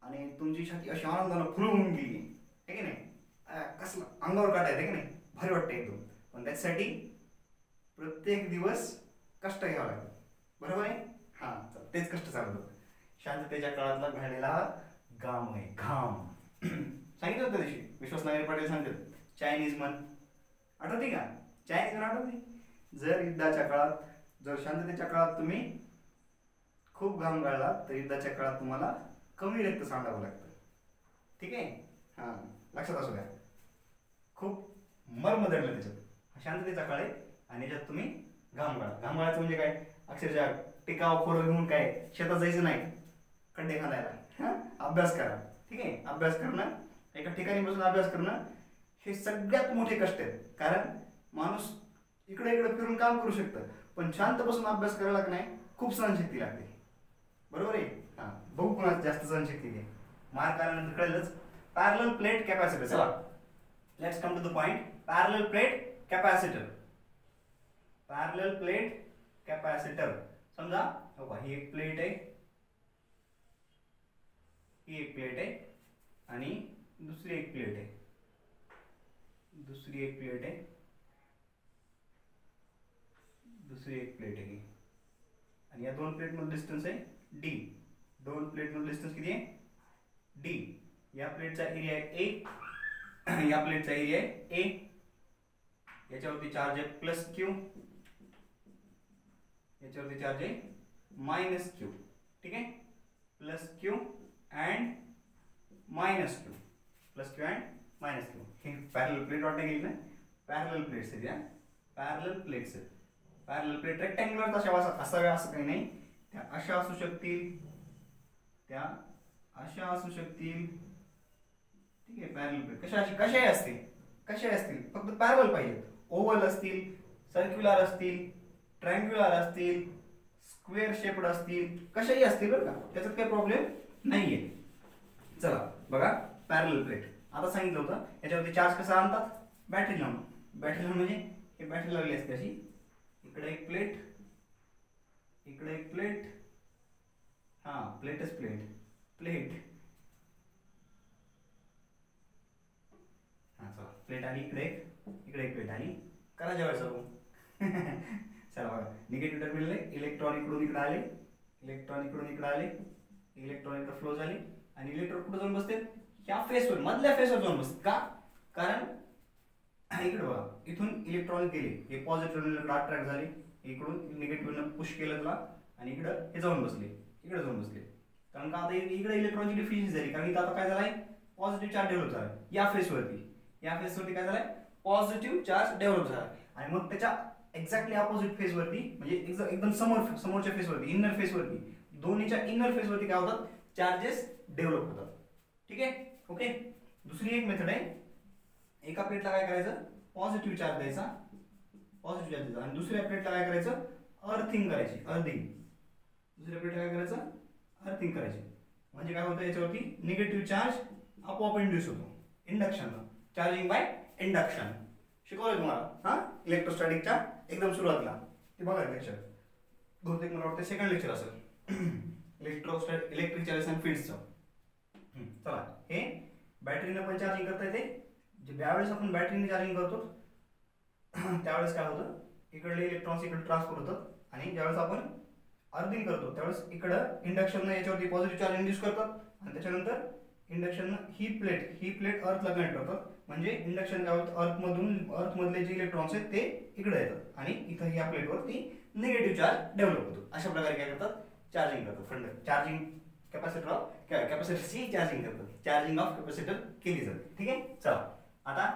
आणि तुमची छाती अशी आनंदानं फुलवून गेली, आहे की नाही? कसलं अंगावर काटा येते की नाही? भारी वाटतं एकदम. पण त्याच्यासाठी प्रत्येक दिवस कष्ट घ्यावं लागतं, बरोबर आहे? हां, तेच कष्ट चालू होतं. शांततेच्या काळातला घडलेला घाम आहे, घाम. सांगितलं होतं दिवशी विश्वास नायर पाटील सांगतात, चायनीज मन आठवते का? चायनीज मन आठवते? जर युद्धाच्या काळात, जर शांततेच्या काळात तुम्ही खूप घाम गाळला तर युद्धाच्या काळात तुम्हाला कमी रक्त सांडावं लागतं. ठीक आहे, हां, लक्षात असू द्या. खूप मर्म दडलं त्याच्यात. शांततेचा काळ आहे आणि याच्यात तुम्ही घाम गाळा. घाम गाळायचं म्हणजे काय? अक्षरशः टिकाव फोडं घेऊन काय शेतात जायचं नाही, खड्डे खांदायला. अभ्यास करा. ठीक आहे, अभ्यास करणं, एका ठिकाणी बसून अभ्यास करणं हे सगळ्यात मोठे कष्ट आहेत. कारण माणूस इकडे फिरून काम करू शकतं पण शांत बसून अभ्यास करायला नाही खूप सहनशक्ती लागते, बरोबर आहे? हां, बघू कोणाच जास्त सहनशक्ती आहे. मार्क आल्यानंतर कळलंच. Parallel plate capacitor. चला, let's come to the point. Parallel plate capacitor. समजा ही एक प्लेट आहे, ही एक प्लेट आहे आणि दुसरी एक प्लेट आहे, दुसरी एक प्लेट आहे आणि या दोन प्लेट मध्ये डिस्टन्स आहे D. दोन प्लेट मध्ये डिस्टन्स किती आहे? D. या प्लेटचा एरिया आहे A, या प्लेटचा एरिया आहे A. याच्यावरती चार्ज आहे +Q, याच्यावरती चार्ज आहे -Q. ठीक आहे, +Q and -Q, +Q and -Q. हे पॅरलल प्लेट वाटते गेली ना? पॅरलल प्लेट्स आहेत, या पॅरलल प्लेट्स आहेत. पॅरलल प्लेट रेक्टँग्युलर असाव्या असं काही नाही. त्या अशा असू शकतील, त्या अशा असू शकतील. ठीक आहे, पॅरलल प्लेट कशाही असतील, फक्त पॅरलल पाहिजे. ओव्हल असतील, सर्क्युलर असतील, ट्रायंग्युलर असतील, स्क्वेअर शेप्ड असतील, कशाही असतील बरं का, त्याच्यात काही प्रॉब्लेम नाहीये. चला बघा, पॅरलल प्लेट आता सांगितलं होतं. याच्यावरती चार्ज कसा आणतात? बॅटरी लावून. बॅटरी लावून म्हणजे हे बॅटरी लावली असते अशी, इकडे एक प्लेट, इकडे एक प्लेट, हां प्लेटच प्लेट. हां चला, प्लेट आली इकडे एक प्लेट आली. करा जेवायचं. चला बघा, निगेटिव्ह टर्मिनल आहे, इलेक्ट्रॉन इकडून इकडे आले, इलेक्ट्रॉन इकडे फ्लो झाले आणि इलेक्ट्रॉन कुठे जाऊन बसते? ह्या फेसवर, मधल्या फेसवर जाऊन बसते. का? कारण इकडे बघा, इथून इलेक्ट्रॉन गेले, हे पॉझिटिव्ह टर्मिनल अट्रॅक्ट झाले, इकडून निगेटिव्हनं पुश केलं त्याला आणि इकडे हे जाऊन बसले, इकडे जाऊन बसले. कारण का आता इकडे इलेक्ट्रॉनची डिफ्युजन झाली, कारण इथं आता काय झालंय? पॉझिटिव्ह चार्ज डेव्हलप झाला. या फेसवरती काय झालंय? पॉझिटिव्ह चार्ज डेव्हलप झाला आणि मग त्याच्या एक्झॅक्टली अपोजिट फेसवरती, म्हणजे एकदम समोरच्या फेसवरती, इनर फेसवरती, दोन्हीच्या इनर फेसवरती काय होतात? चार्जेस डेव्हलप होतात. ठीक आहे, ओके. दुसरी एक मेथड आहे, एका प्लेटला काय करायचं? पॉझिटिव्ह चार्ज द्यायचा आणि दुसऱ्या प्लेटला काय करायचं? अर्थिंग करायची. दुसऱ्या प्लेटला काय करायचं? अर्थिंग करायची. म्हणजे काय होतं? याच्यावरती निगेटिव्ह चार्ज आपोआप इंड्यूस होतो, इंडक्शन, चार्जिंग बाय इंडक्शन. शिकवलं तुम्हाला हां इलेक्ट्रोस्टॅटिकच्या एकदम सुरुवातीला. ते बघा लेक्चर, बहुतेक मला वाटतं सेकंड लेक्चर असेल. इलेक्ट्रिक चार्जेस अँड फील्ड्सचं. चला, हे बॅटरीनं पण चार्जिंग करता येते. ज्यावेळेस आपण बॅटरीने चार्जिंग करतो त्यावेळेस काय होतं, इकडले इलेक्ट्रॉन्स इकडे ट्रान्सफर होतात आणि ज्यावेळेस आपण अर्थिंग करतो त्यावेळेस इकडं इंडक्शननं याच्यावरती पॉझिटिव्ह चार्ज इंड्यूस करतात आणि त्याच्यानंतर इंडक्शननं ही प्लेट अर्थला कनेक्ट करतात. म्हणजे इंडक्शन काय होतं, अर्थमधले जे इलेक्ट्रॉन्स आहेत ते इकडे येतात आणि इथं ह्या प्लेटवरती निगेटिव्ह चार्ज डेव्हलप होतो. अशा प्रकारे काय करतात, चार्जिंग करतात. चार्जिंग कॅपॅसिटरची चार्जिंग करतात. चार्जिंग ऑफ कॅपॅसिटर केली जाते. ठीक आहे. चला, आता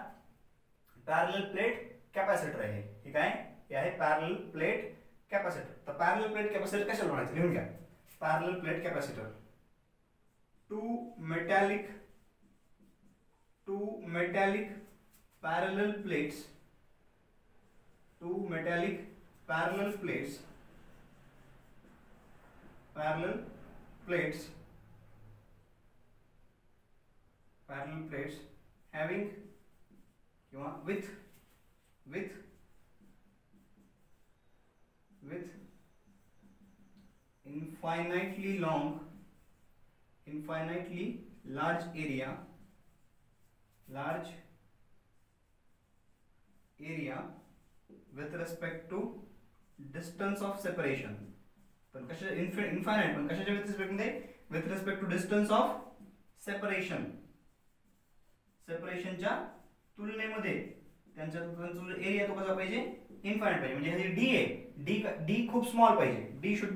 पॅरलल प्लेट कॅपॅसिटर आहे. हे काय, हे आहे पॅरलल प्लेट कॅपॅसिटर. तर पॅरलल प्लेट कॅपॅसिटर कशाला म्हणायचं, लिहून घ्या. Parallel plate capacitor, two metallic parallel plates having किंवा with infinitely large area with respect to distance of separation. पण कशा इन्फायनाइट पण कशाच्या with respect to distance of सेपरेशनच्या तुलनेमध्ये त्यांचा एरिया तो कसा पाहिजे, इन्फायनाइट पाहिजे. म्हणजे हे डी आहे, डी खूप स्मॉल पाहिजे. D should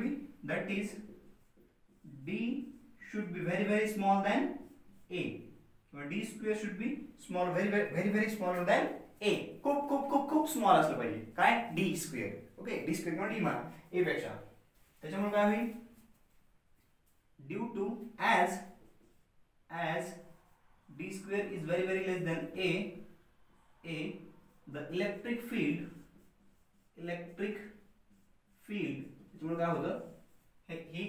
be very small than A, किंवा D square should be small very smaller than A. खूप स्मॉल असलं पाहिजे. काय, D square. Okay, D square किंवा डी म्हणा ए पेक्षा. त्याच्यामुळे काय होईल, due to as d square is very less than a, the electric field त्याच्यामुळे काय होतं, ही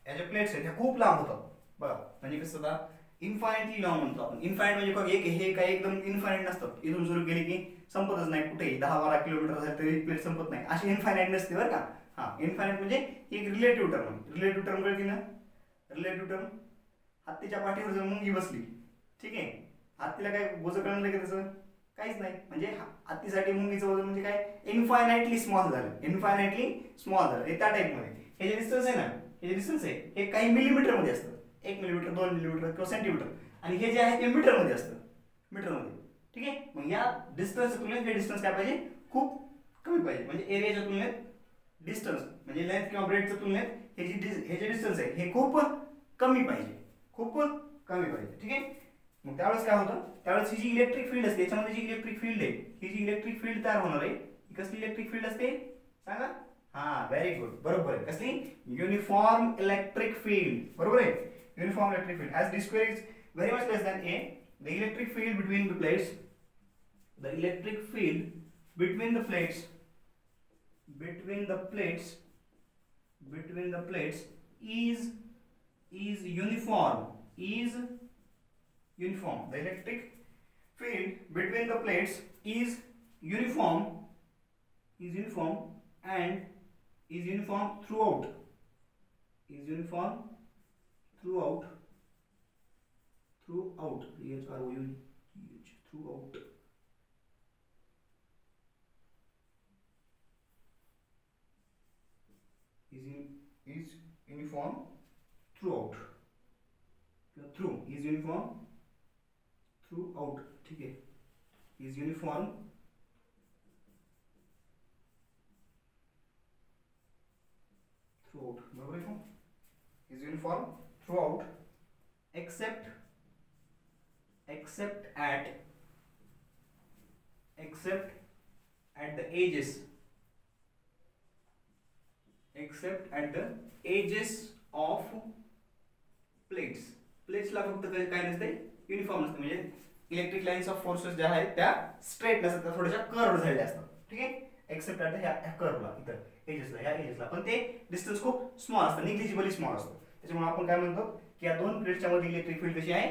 याच्या प्लेट्स आहेत ह्या खूप लांब होतात बघा. म्हणजे कसं होतं, इन्फायनाइटली लॉंग म्हणतो आपण. इन्फायनाइट म्हणजे बघा, हे काय एकदम इन्फायनाइट नसतं. इथून सुरू केली की संपतच नाही, कुठेही 10-12 किलोमीटर झाले तरी प्लेट संपत नाही, अशी इन्फायनाइट नसते बरं का. हा, इन्फायनाइट म्हणजे एक रिलेटिव्ह टर्म कळते ना. रिलेटिव्ह टर्म, हत्तीच्या पाठीवर जर मुंगी बसली, ठीक आहे, हत्तीला काय वजन कळलं का त्याचं, काहीच नाही. म्हणजे हत्तीसाठी मुंगीचं वजन म्हणजे काय, इन्फायनाइटली स्मॉल झालं. हे त्या टाइपमध्ये हे जे डिस्टन्स आहे ना, हे काही मिलीमीटर मध्ये असतं. 1 मिलीमीटर, 2 मिलीमीटर किंवा सेंटीमीटर. आणि हे जे आहे ते मीटर मध्ये असतं, ठीक आहे. मग या डिस्टन्सच्या तुलनेत हे डिस्टन्स काय पाहिजे, खूप कमी पाहिजे. म्हणजे एरियाच्या तुलनेत डिस्टन्स म्हणजे लेंथ किंवा ब्रेडच्या तुलनेत हे जे डिस्टन्स आहे हे खूप कमी पाहिजे. ठीक आहे. मग त्यावेळेस काय होतं, त्यावेळेस ही जी इलेक्ट्रिक फील्ड असते, याच्यामध्ये जी इलेक्ट्रिक फील्ड आहे, ही जी इलेक्ट्रिक फील्ड तयार होणार आहे, ही कसली इलेक्ट्रिक फील्ड असते सांगा. हा, व्हेरी गुड, बरोबर आहे. कसली, युनिफॉर्म इलेक्ट्रिक फील्ड. बरोबर आहे, uniform electric field. As D square is very much less than A, the electric field between the plates is uniform. The electric field between the plates is uniform and is uniform throughout. Throughout. Is uniform throughout. Is uniform throughout. ठीक है, is uniform throughout. बरोबर है, is uniform throughout except at the edges. Of plates ला फक्त काय नसते, uniform नसते. म्हणजे इलेक्ट्रिक लाईन्स ऑफ फोर्सेस ज्या आहेत त्या स्ट्रेट नसतात, त्या थोड्याशा कर्व्ह झालेल्या असतात. ठीक आहे, एक्सेप्ट ॲट ह्या कर्व्हला, इथं एजेसला पण ते डिस्टन्स खूप स्मॉल असतं, निग्लिजिबली स्मॉल असतं. त्याच्यामुळे आपण काय म्हणतो की या दोन प्लेट्सच्या मध्ये इलेक्ट्रिक फील्ड कशी आहे,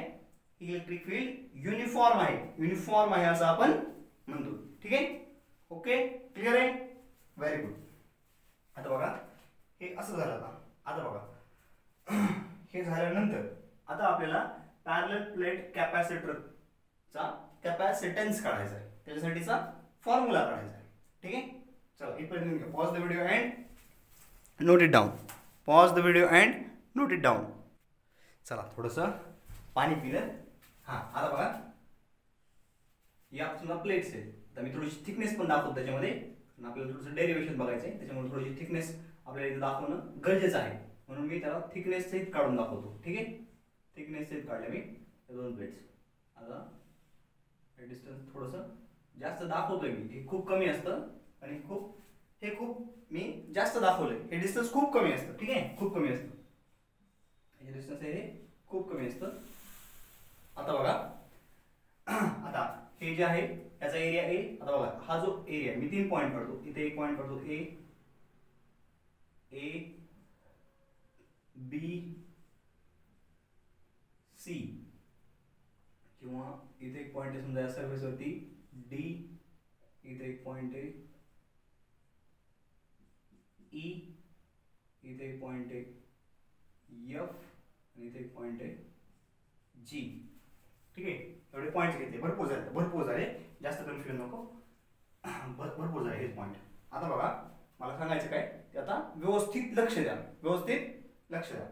इलेक्ट्रिक फील्ड युनिफॉर्म आहे असं आपण म्हणतो. ठीक आहे, ओके, क्लिअर आहे, व्हेरी गुड. आता बघा, हे असं झालं. आता बघा, हे झाल्यानंतर आता आपल्याला पॅरलल प्लेट कॅपॅसिटरचा कॅपॅसिटन्स काढायचा आहे, त्याच्यासाठीचा फॉर्म्युला काढायचा आहे. ठीक आहे, चला इथपर्यंत pause the video and note it down. Pause the video and note it down. चला थोडंसं पाणी पिलं. हां, आता बघा या समजा प्लेट्स आहेत, तर मी थोडीशी थिकनेस पण दाखवतो त्याच्यामध्ये. आपल्याला थोडंसं डेरिव्हेशन बघायचं आहे, त्याच्यामुळे थोडीशी थिकनेस आपल्याला इथे दाखवणं गरजेचं आहे, म्हणून मी त्याला थिकनेस सहित काढून दाखवतो. ठीक आहे, थिकनेस सहित काढले मी दोन प्लेट्स. आता हे डिस्टन्स थोडंसं जास्त दाखवतोय मी, हे खूप कमी असतं आणि हे खूप मी जास्त दाखवलंय. हे डिस्टन्स खूप कमी असतं. ठीक आहे, खूप कमी असतं हे डिस्टन्स, हे खूप कमी असतं. आता बघा आता हे जे आहे याचा एरिया ए. आता बघा हा जो एरिया मी 3 पॉईंट काढतो, इथे एक पॉईंट काढतो ए बी सी, किंवा इथे एक पॉइंट आहे समजा या सरफेस वरती डी, इथे एक पॉइंट आहे ई, इथे एक पॉइंट आहे एफ आणि इथे एक पॉइंट आहे जी. ठीक आहे, एवढे पॉइंट्स घेतले. भरपूर झाले, जास्त कन्फ्युजन नको. भरपूर झाले हे पॉइंट. आता बघा मला सांगायचं काय ते, आता व्यवस्थित लक्ष द्या, व्यवस्थित लक्ष द्या.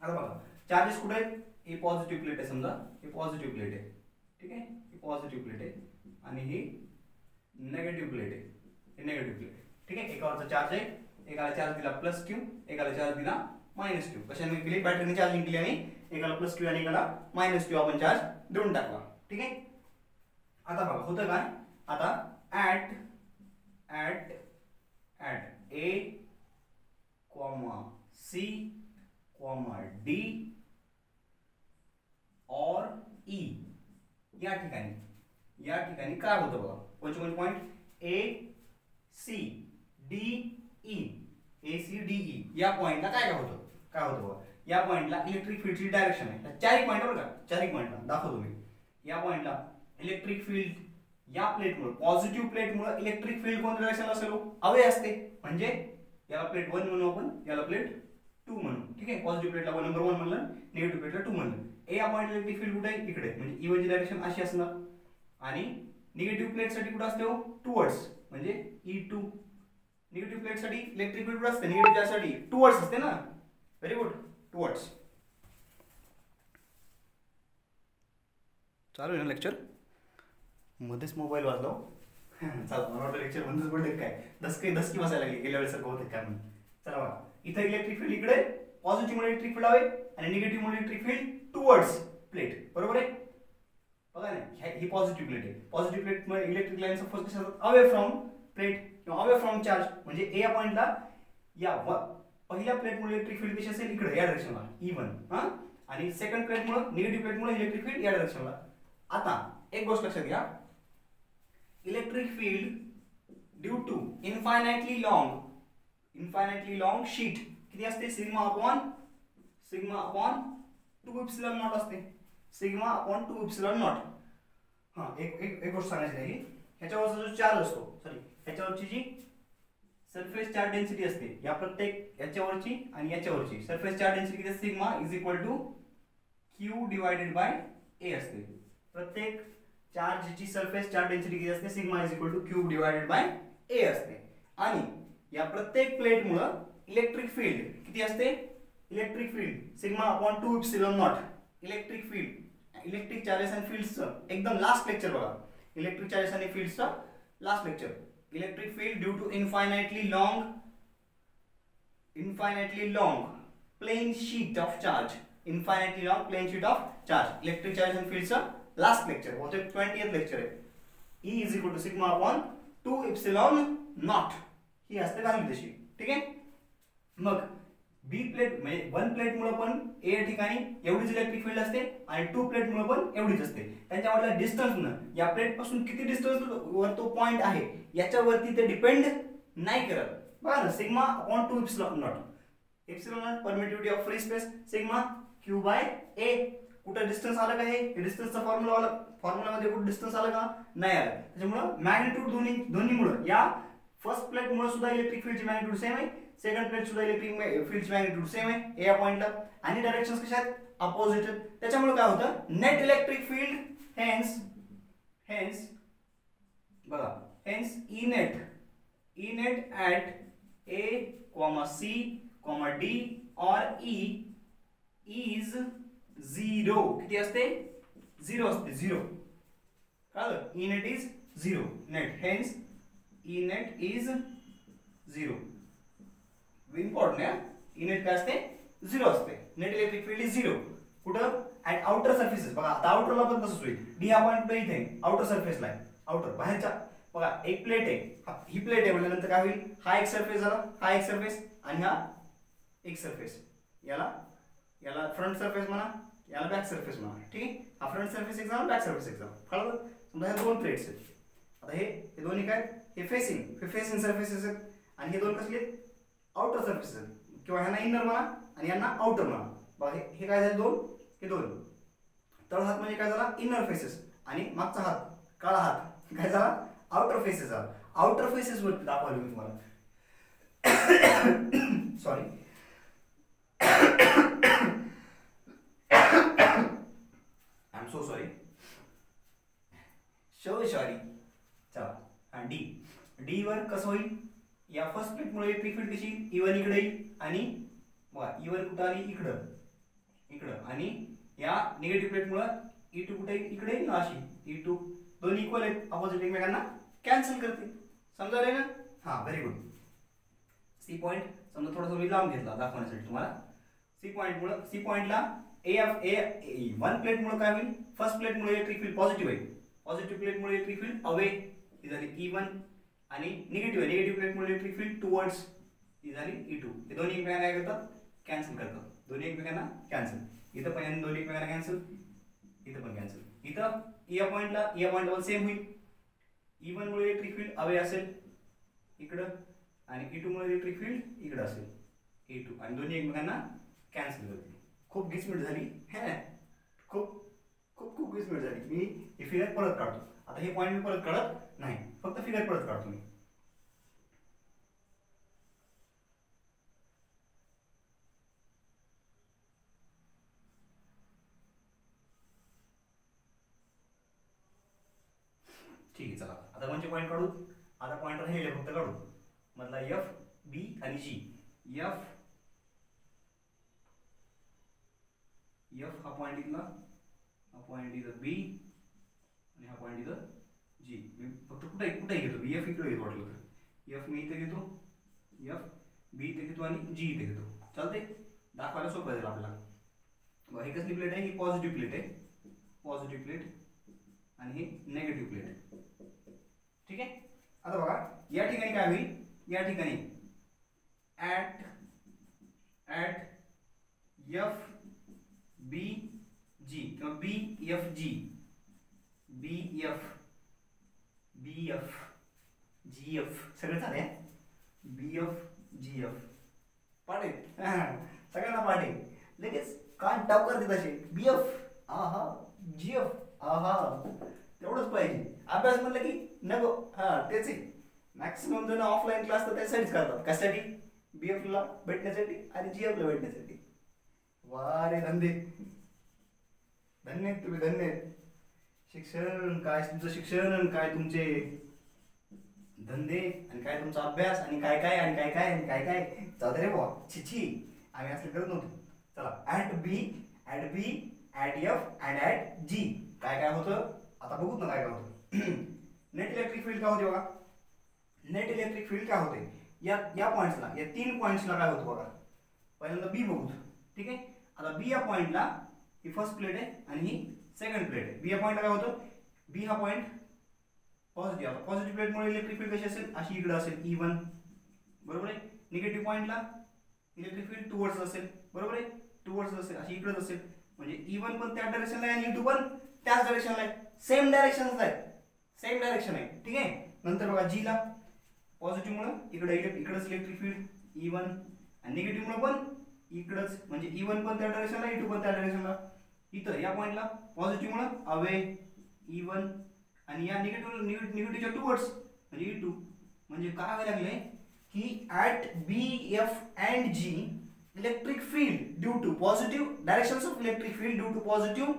आता बघा चार्जेस कुठे आहेत? हे पॉझिटिव्ह प्लेट आहे, समजा हे पॉझिटिव्ह प्लेट आहे. ठीक आहे, ही पॉझिटिव्ह प्लेट आहे आणि ही नेगेटिव्ह प्लेट आहे, हे नेगेटिव्ह प्लेट आहे. ठीक आहे, एकावरचा चार्ज आहे, एकाला चार्ज दिला प्लस क्यू, एकाला चार्ज दिला मायनस क्यू. कशाने केली? बॅटरीने चार्जिंग केली आणि एकाला प्लस क्यू आणि एकाला मायनस क्यू आपण चार्ज देऊन टाकला. ठीक आहे, आता बघा होतं काय. आता at A comma C comma D और ई या ठिकाणी काय होतं बघा. कोणते point A C D E, A C D E या पॉइंटला काय होतं बघा. या पॉइंटला इलेक्ट्रिक फील्डची डायरेक्शन आहे. चारही पॉइंट बघा, चारही पॉइंटला दाखवतो मी. या पॉइंटला इलेक्ट्रिक फील्ड या प्लेटमुळे, पॉझिटिव्ह प्लेटमुळे इलेक्ट्रिक फील्ड कोणत्या डायरेक्शनला असेल? अवे असते. म्हणजे याला प्लेट 1 म्हणू आपण, याला प्लेट 2 म्हणू. ठीक आहे, पॉझिटिव्ह प्लेटला नंबर 1 म्हणलं, निगेटिव्ह प्लेटला 2 म्हणलं. ए या पॉइंटला इलेक्ट्रिक फील्ड कुठे आहे? इकडे, म्हणजे ई ची डायरेक्शन अशी असणार. आणि निगेटिव्ह प्लेटसाठी कुठे असते? टुवर्ड्स, म्हणजे E2. निगेटिव्ह प्लेटसाठी इलेक्ट्रिक फील्ड कुठे असते? निगेटिव्ह चार्जसाठी टुवर्ड्स असते ना. Very good, towards. चालू आहे ना लेक्चर? मध्येच मोबाईल वाजलो. चला, मला वाटतं लेक्चर बंदच पडले काय, दसकी बसायला लागली गेल्या वेळेस सारखं होतं काय म्हणून. चला बघा, इथं इलेक्ट्रिक फील्ड इकडे, पॉझिटिव्ह मुळे इलेक्ट्रिक फील्ड हवे आणि निगेटिव्ह मुळे इलेक्ट्रिक फील्ड टुवर्ड्स प्लेट. बरोबर आहे? बघा ना, ही पॉझिटिव्ह प्लेट आहे. पॉझिटिव्ह प्लेट मुळे इलेक्ट्रिक लाईन्स ऑफ फोर्स कशा अवे फ्रॉम प्लेट किंवा अवे फ्रॉम चार्ज. म्हणजे ए या पॉइंटला या पहिल्या प्लेट मुळे इलेक्ट्रिक फील्ड कशी असेल? इकडे, या डायरेक्शनला E1. आणि सेकंड प्लेट मुळे, निगेटिव्ह प्लेट मुळे इलेक्ट्रिक फील्ड या डायरेक्शनला. आता एक गोष्ट लक्षात घ्या, electric field due to infinitely long sheet किती असते? सिग्मा अपॉन 2 एप्सिलॉन नॉट असते. Sigma upon 2 epsilon naught. हां, एक गोष्ट सांगायची आहे, ह्याच्यावरचा जो चार्ज असतो, ह्याच्यावरची जी सरफेस चार्ज डेन्सिटी असते, या प्रत्येक याच्यावरची आणि याच्यावरची सरफेस चार्ज डेन्सिटी किती असते? Sigma is equal to Q divided by A असते. प्रत्येक चार्जची सरफेस चार्ज डेन्सिटी किती असते? Sigma is equal to Q divided by A असते. आणि या प्रत्येक प्लेटमुळे इलेक्ट्रिक फील्ड किती असते? Electric field sigma upon 2 epsilon naught. Electric field, electric charges and फील्ड्सचं एकदम लास्ट लेक्चर बघा, इलेक्ट्रिक चार्जेस आणि फील्ड्सचं last lecture. Electric field due to infinitely long plane sheet of charge. Infinitely long plane sheet of charge. Electric charges and फील्ड्सचं last lecture होते, 20th lecture आहे. E is equal to sigma upon 2 epsilon naught ही असते value तशी. ठीक आहे, मग बी plate म्हणजे 1 प्लेट मुळे पण ए या ठिकाणी एवढीच इलेक्ट्रिक फील्ड असते आणि 2 प्लेट मुळे पण एवढीच असते. त्यांच्यामधला डिस्टन्स न या प्लेट पासून किती डिस्टन्स वर तो पॉइंट आहे याच्यावरती ते डिपेंड नाही करत. बघा ना, sigma upon 2 epsilon naught. Epsilon naught permittivity of free space, sigma Q by A. कुठं डिस्टन्स आलं का? हे डिस्टन्सचा फॉर्म्युलामध्ये कुठं डिस्टन्स आलं का? नाही आलं. त्याच्यामुळे मॅग्निट्यूड दोन्हीमुळे या फर्स्ट प्लेट मुळे सुद्धा इलेक्ट्रिक फील्डची मॅग्निट्यूड सेम आहे, सेकंड प्लेट सुद्धा इलेक्ट्रिक फील्डची मॅग्निट्यूड सेम आहे या पॉइंटला आणि डायरेक्शन्स कशा आहेत अपोजिट आहेत. त्याच्यामुळे काय होतं नेट इलेक्ट्रिक फील्ड हेन्स बघा hence E net at A, C, D or E is 0. किती असते 0 असते 0 कळलं E net is 0 net hence E net is 0 important आहे E net काय असते 0 असते नेट इलेक्ट्रिक फील्ड इज 0 कुठं ॲट आउटर सरफेसेस बघा आता आउटरला पण तसंच होईल डी हा पॉइंट इथे आउटर सरफेसला आहे आउटर बाहेरच्या बघा एक प्लेट आहे ही प्लेट आहे म्हटल्यानंतर काय होईल हा एक सरफेस झाला हा एक सरफेस आणि हा एक सरफेस याला फ्रंट सरफेस म्हणा याला बॅक सरफेस म्हणा ठीक आहे हा फ्रंट सरफेस एक झाला बॅक सरफेस एक झाला कळलं समजा ह्या दोन प्लेट्स आहेत आता हे दोन्ही काय हे फेसिंग सरफेसेस आहेत आणि हे दोन कसले आउटर सरफेसेस आहेत किंवा ह्यांना इनर म्हणा आणि यांना आउटर म्हणा बघा हे काय झाले हे दोन तळ हात म्हणजे काय झाला इनर फेसेस आणि मागचा हात काळा हात काय झाला आउटर फेसेस आउटर फेसेस वरती दाखवले मी तुम्हाला sorry I am so sorry चला डी वर कसं होईल या फर्स्ट प्लेट मुळे इलेक्ट्रिक फील्ड कशी इवन इकडे येईल आणि बघा इवन कुठं आली इकडं आणि या निगेटिव्ह प्लेट मुळे E2 कुठे इकडे येईल ना अशी E2 दोन्ही इक्वल आहेत अपोजिट एकमेकांना कॅन्सल करतील समजायला ना हा व्हेरी गुड सी पॉइंट समजा थोडासा मी लांब घेतला दाखवण्यासाठी तुम्हाला सी पॉइंटला वन प्लेट मुळे काय होईल फर्स्ट प्लेट मुळे इलेक्ट्रिक फील्ड पॉझिटिव्ह आहे पॉझिटिव्ह प्लेट मुळे इलेक्ट्रिक फील्ड अवे ही झाली E1 आणि निगेटिव्ह प्लेट मुळे इलेक्ट्रिक फील्ड टुवर्ड्स ही झाली E2 हे दोन्ही एकमेकांना काय करतात कॅन्सल करतात दोन्ही एकमेकांना कॅन्सल इथं पण दोन्ही एकमेकांना कॅन्सल इथं पण कॅन्सल इथं या पॉइंटला सेम होईल E1 मुळे इलेक्ट्रिक फील्ड अवे असेल इकडं आणि E2 मुळे इलेक्ट्रिक फील्ड इकडं असेल E2 आणि दोन्ही एकमेकांना कॅन्सल करतील खूप गिचमिट झाली है ना खूप गिचमिट झाली मी हे फिगर परत काढतो आता हे पॉइंट मी परत काढत नाही फक्त फिगर परत काढतो मी ठीक आहे चला आता कोणते पॉइंट काढू आता पॉइंट राहिले फक्त काढू मधला एफ बी आणि जी एफ हा पॉइंट इथला हा पॉइंट इथं बी आणि हा पॉइंट इथं जी मी फक्त कुठे घेतो बी एफ इकडे घेतो वाटलं तर एफ मी इथे घेतो एफ बी इथे घेतो आणि जी इथे घेतो चालते दाखवायला सोपं जाईल आपल्याला ही कसली प्लेट आहे ही पॉझिटिव्ह प्लेट आणि ही नेगेटिव्ह प्लेट ठीक आहे आता बघा या ठिकाणी काय होईल या ठिकाणी ॲट एफ बी जी किंवा B F G B F G F सगळं चालेल बी एफ जी एफ पाटे सगळ्यांना पाटे लगेच कान टाप करते तसे बी एफ आहा जी एफ आहा तेवढंच पाहिजे अभ्यास म्हणलं की नको हा तेच आहे मॅक्सिमम जण ऑफलाईन क्लास तर त्यासाठीच करतात कशासाठी BF ला भेटण्यासाठी आणि GF ला भेटण्यासाठी वा रे धंदे धन्य तुम्ही धन्य शिक्षण काय तुमचं शिक्षण काय तुमचे धंदे आणि काय तुमचा अभ्यास आणि काय काय आणि काय काय आणि काय काय जाऊ रे बुवा छी आम्ही असं करत नव्हतो चला at B at F and at G काय काय होतं आता बघूत ना काय काय होतं नेट इलेक्ट्रिक फील्ड काय होते बघा नेट इलेक्ट्रिक फील्ड काय होते या पॉइंट्सला या तीन पॉइंट्सला काय होतं बघा पहिल्यांदा बी बघू ठीक आहे आता बी या पॉइंटला ही फर्स्ट प्लेट आहे आणि ही सेकंड प्लेट आहे बी या पॉइंटला काय होतं बी हा पॉइंट पॉझिटिव्ह आता पॉझिटिव्ह प्लेटमुळे इलेक्ट्रिक फील्ड कशी असेल अशी इकडे असेल E1 बरोबर आहे निगेटिव्ह पॉइंटला इलेक्ट्रिक फील्ड टुवर्ड्स असेल बरोबर आहे टुवर्ड्स असेल अशी इकडेच असेल म्हणजे E1 पण त्या डायरेक्शनला आहे आणि E2 पण त्याच डायरेक्शनला आहे सेम डायरेक्शनच आहे सेम डायरेक्शन आहे ठीक आहे नंतर बघा जी ला पॉझिटिव्ह मुळे इकडेच इलेक्ट्रिक फील्ड E1 आणि निगेटिव्ह मुळे पण इकडेच म्हणजे E1 पण त्या डायरेक्शनला E2 पण त्या डायरेक्शनला इथं या पॉइंटला पॉझिटिव्ह मुळे अवे E1 आणि या निगेटिव्हच्या टुवर्ड्स म्हणजे E2 म्हणजे काय व्हायला लागले की at B, F and G electric field due to positive directions of electric field due to positive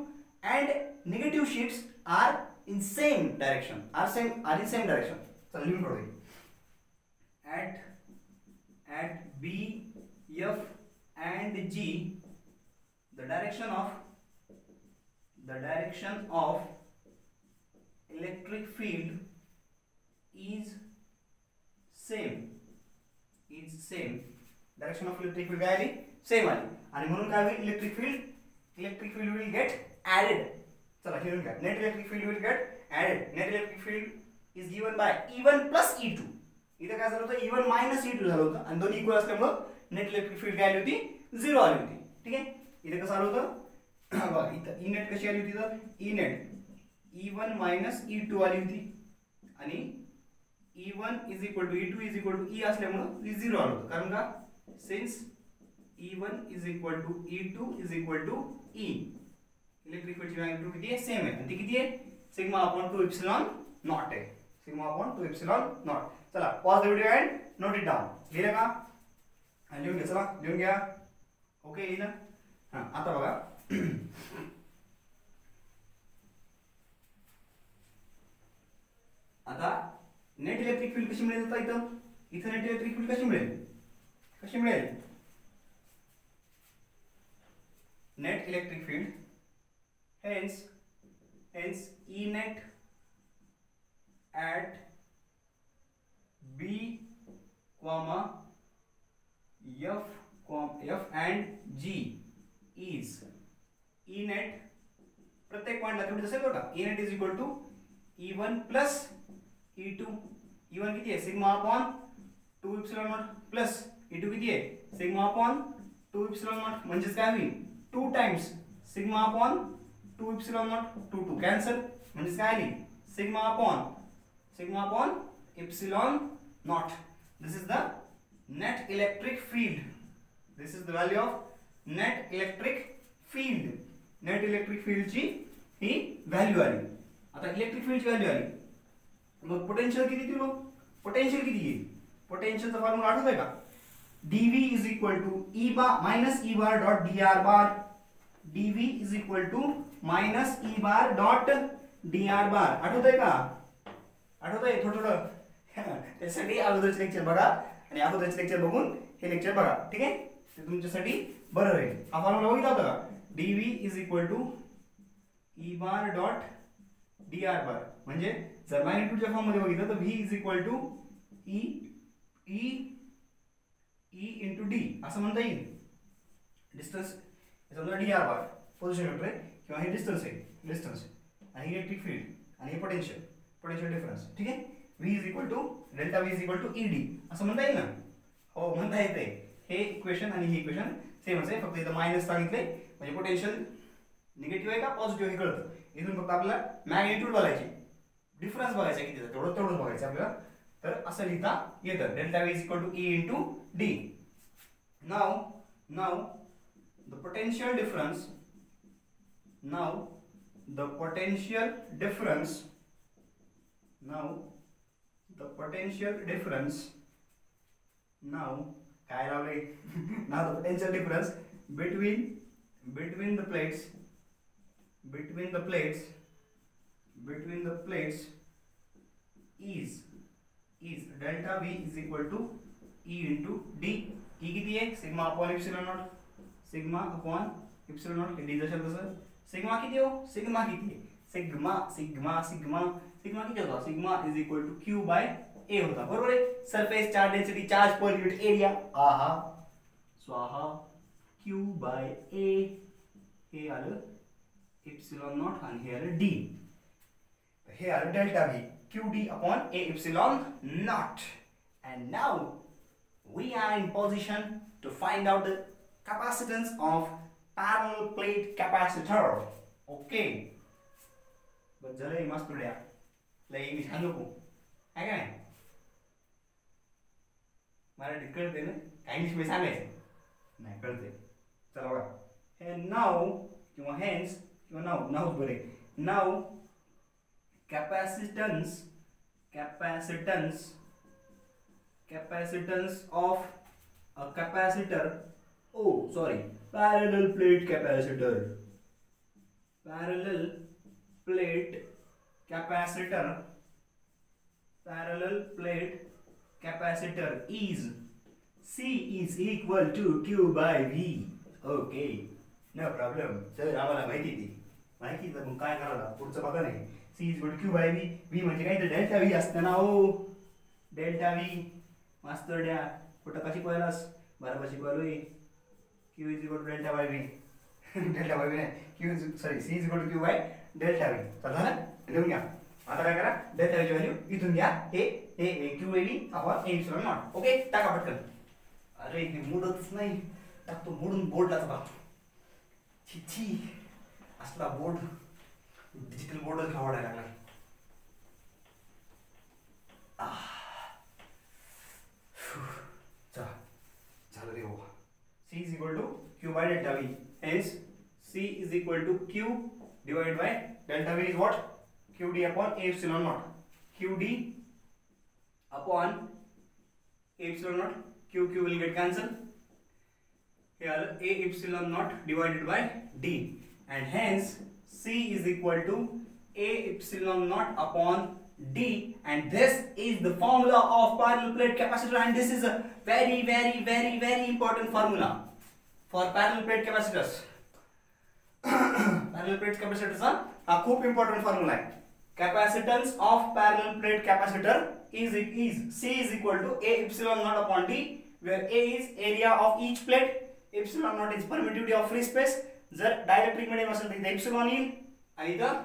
and negative sheets are in same direction, are in same direction. चला लिहून काढूया. at B, F and G the direction of electric field is same. Direction of electric field काय आली? Same आली. आणि म्हणून काय होईल? Electric field will get added. चला लिहून घ्या. Net electric field will get added. Net electric field is given by E1 plus E2. इथे काय झालं होतं? E1 मायनस E2 झालं होतं आणि दोन्ही इक्वल असल्यामुळे नेट इलेक्ट्रिक फील्ड काय आली होती? 0 आली होती. ठीक आहे. इथे कसं आलं होतं? बघा इथं ई नेट कशी आली होती? तर E net E1 minus E2 आली होती आणि E1 is equal to E2 is equal to E असल्यामुळे 0 आलं होतं. कारण का? Since E1 is equal to E2 is equal to E. Electric फील्डची मॅग्निट्यूड किती आहे? सेम आहे. आणि ती किती आहे? सिग्मा अपॉन 2 एप्सिलॉन नॉट आहे. Sigma upon 2 epsilon naught. चला pause the video and note it down. लिहिलं का? लिहून घ्या. चला लिहून घ्या. ओके लिहिलं? हां आता बघा. आता नेट इलेक्ट्रिक फील्ड कशी मिळेल? आता इथं नेट इलेक्ट्रिक फील्ड कशी मिळेल? Net electric field hence E net at B, F and G is E net प्रत्येक पॉइंटला तेवढी असेल बघा. E net is equal to E1 plus E2. E1 किती आहे? Sigma upon 2 epsilon naught plus E2 किती आहे? Sigma upon 2 epsilon naught. म्हणजेच काय होईल? 2 times sigma upon 2 epsilon naught. 2 cancel. म्हणजेच काय आली? Sigma upon epsilon naught. This is the net electric field. This is the value of net electric field. Net electric फील्डची ही व्हॅल्यू आली. आता इलेक्ट्रिक फील्डची व्हॅल्यू आली. मग पोटेन्शियल किती दिलो? पोटेन्शियल किती येईल? पोटेन्शियलचा फॉर्म्युला आठवतोय का? dv is equal to E bar minus E bar dot dr bar. dv is equal to minus E bar dot dr bar. आठवतंय का? आठवतंय? थोडं त्यासाठी अगोदरचे लेक्चर बघा आणि अगोदरचे लेक्चर बघून हे लेक्चर बघा. ठीक आहे? ते तुमच्यासाठी बरं राहील. हा फॉर्म्युला बघितला होता का? dv is equal to E bar dot dr bar. म्हणजे जर मॅग्निट्यूडच्या फॉर्म मध्ये बघितलं तर v is equal to E into D असं म्हणता येईल. डिस्टन्स समजा dr बार पोझिशन वेक्टर आहे किंवा हे डिस्टन्स आणि इलेक्ट्रिक फील्ड आणि हे पोटेन्शियल डिफरन्स. ठीक आहे? v is equal to delta v is equal to ed असं म्हणता येईल ना? हो म्हणता येते. हे इक्वेशन आणि हे इक्वेशन सेमच आहे. फक्त इथं मायनस सांगितलंय म्हणजे पोटेन्शियल निगेटिव्ह आहे का पॉझिटिव्ह हे कळतं. इथून फक्त आपल्याला मॅग्निट्यूड बघायची, डिफरन्स बघायचा किती तेवढंच बघायचं आपल्याला. तर असं लिहिता येतं. Delta v is equal to E into D. Now the potential difference काय लावले? now the potential difference between the plates is delta v is equal to E into D. E किती आहे? Sigma upon epsilon not. Sigma हे D जसं तसं. Sigma किती हो? Sigma किती आहे? सिग्मा किती होता? Sigma is equal to Q by A होता. बरोबर आहे? Surface charge density charge per unit area आहा स्वाहा Q बाय A. हे आलं एप्सिलॉन नॉट आणि हे आलं D. हे आलं delta V QD upon A epsilon naught. And now we are in position to find out the capacitance of parallel plate capacitor. Okay. But जरा मस्त पडल्या. लय इंग्लिश हा नको. आहे काय? मराठी कळते ना? काय इंग्लिश मध्ये सांगायचं? नाही कळते. चला बघा. And now किंवा hence किंवा now बरे. Now capacitance capacitance of a capacitor, parallel plate capacitor, parallel plate capacitor is C is equal to Q by V. Okay, no problem. Sir आम्हाला माहिती तर मग काय करावं पुढचं बघा नाही. C is equal to Q by V. V म्हणजे काय तर डेल्टा V असतं ना हो. डेल्टा V मास्तर द्या कुठं का शिकवायलास बरोबर शिकवालोय. Q is equal to delta by V. Delta by V नाही C is equal to Q by delta V. चला ना लिहून घ्या. आता काय करा डेल्टा ची व्हॅल्यू इथून घ्या. हे Q by V upon A epsilon not. Okay टाका पटकन. अरे हे मोडतच नाही. टाकतो मोडून बोर्डलाच बघ. छी असला बोर्ड डिजिटल बोर्डच घावायला लागला. झालं रे बाबा. C is equal to Q by delta V. Hence C is equal to Q divided by delta V is what? QD upon A epsilon naught. QD upon A epsilon naught. Q will get cancelled. Here A epsilon naught divided by D, and hence C is equal to A epsilon naught upon D, and this is the formula of parallel plate capacitor, and this is a very important formula for parallel plate capacitors. Parallel plate capacitors हा खूप important formula आहे. Capacitance of parallel plate capacitor is C is equal to A epsilon naught upon D, where A is area of each plate, epsilon naught is permittivity of free space. जर dielectric medium असेल तर इथे epsilon येईल आणि इथं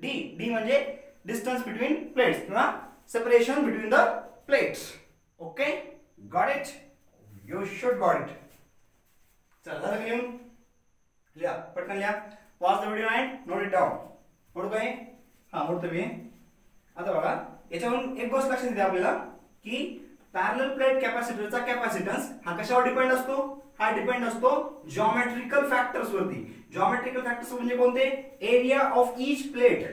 D म्हणजे distance between plates किंवा separation between the plates. Okay got it. You should got it. चला झालं लिहून लिहा पटकन लिहा. Pause the video and note it down. मोडतोय हा मोडतो मी. आता बघा याच्यावरून एक गोष्ट लक्षात द्या आपल्याला की पॅरलल प्लेट कॅपॅसिटरचा कॅपॅसिटन्स हा कशावर डिपेंड असतो. हा डिपेंड असतो जॉमेट्रिकल फॅक्टर्स वरती. जॉमेट्रिकल फॅक्टर्स म्हणजे कोणते. Area of each plate,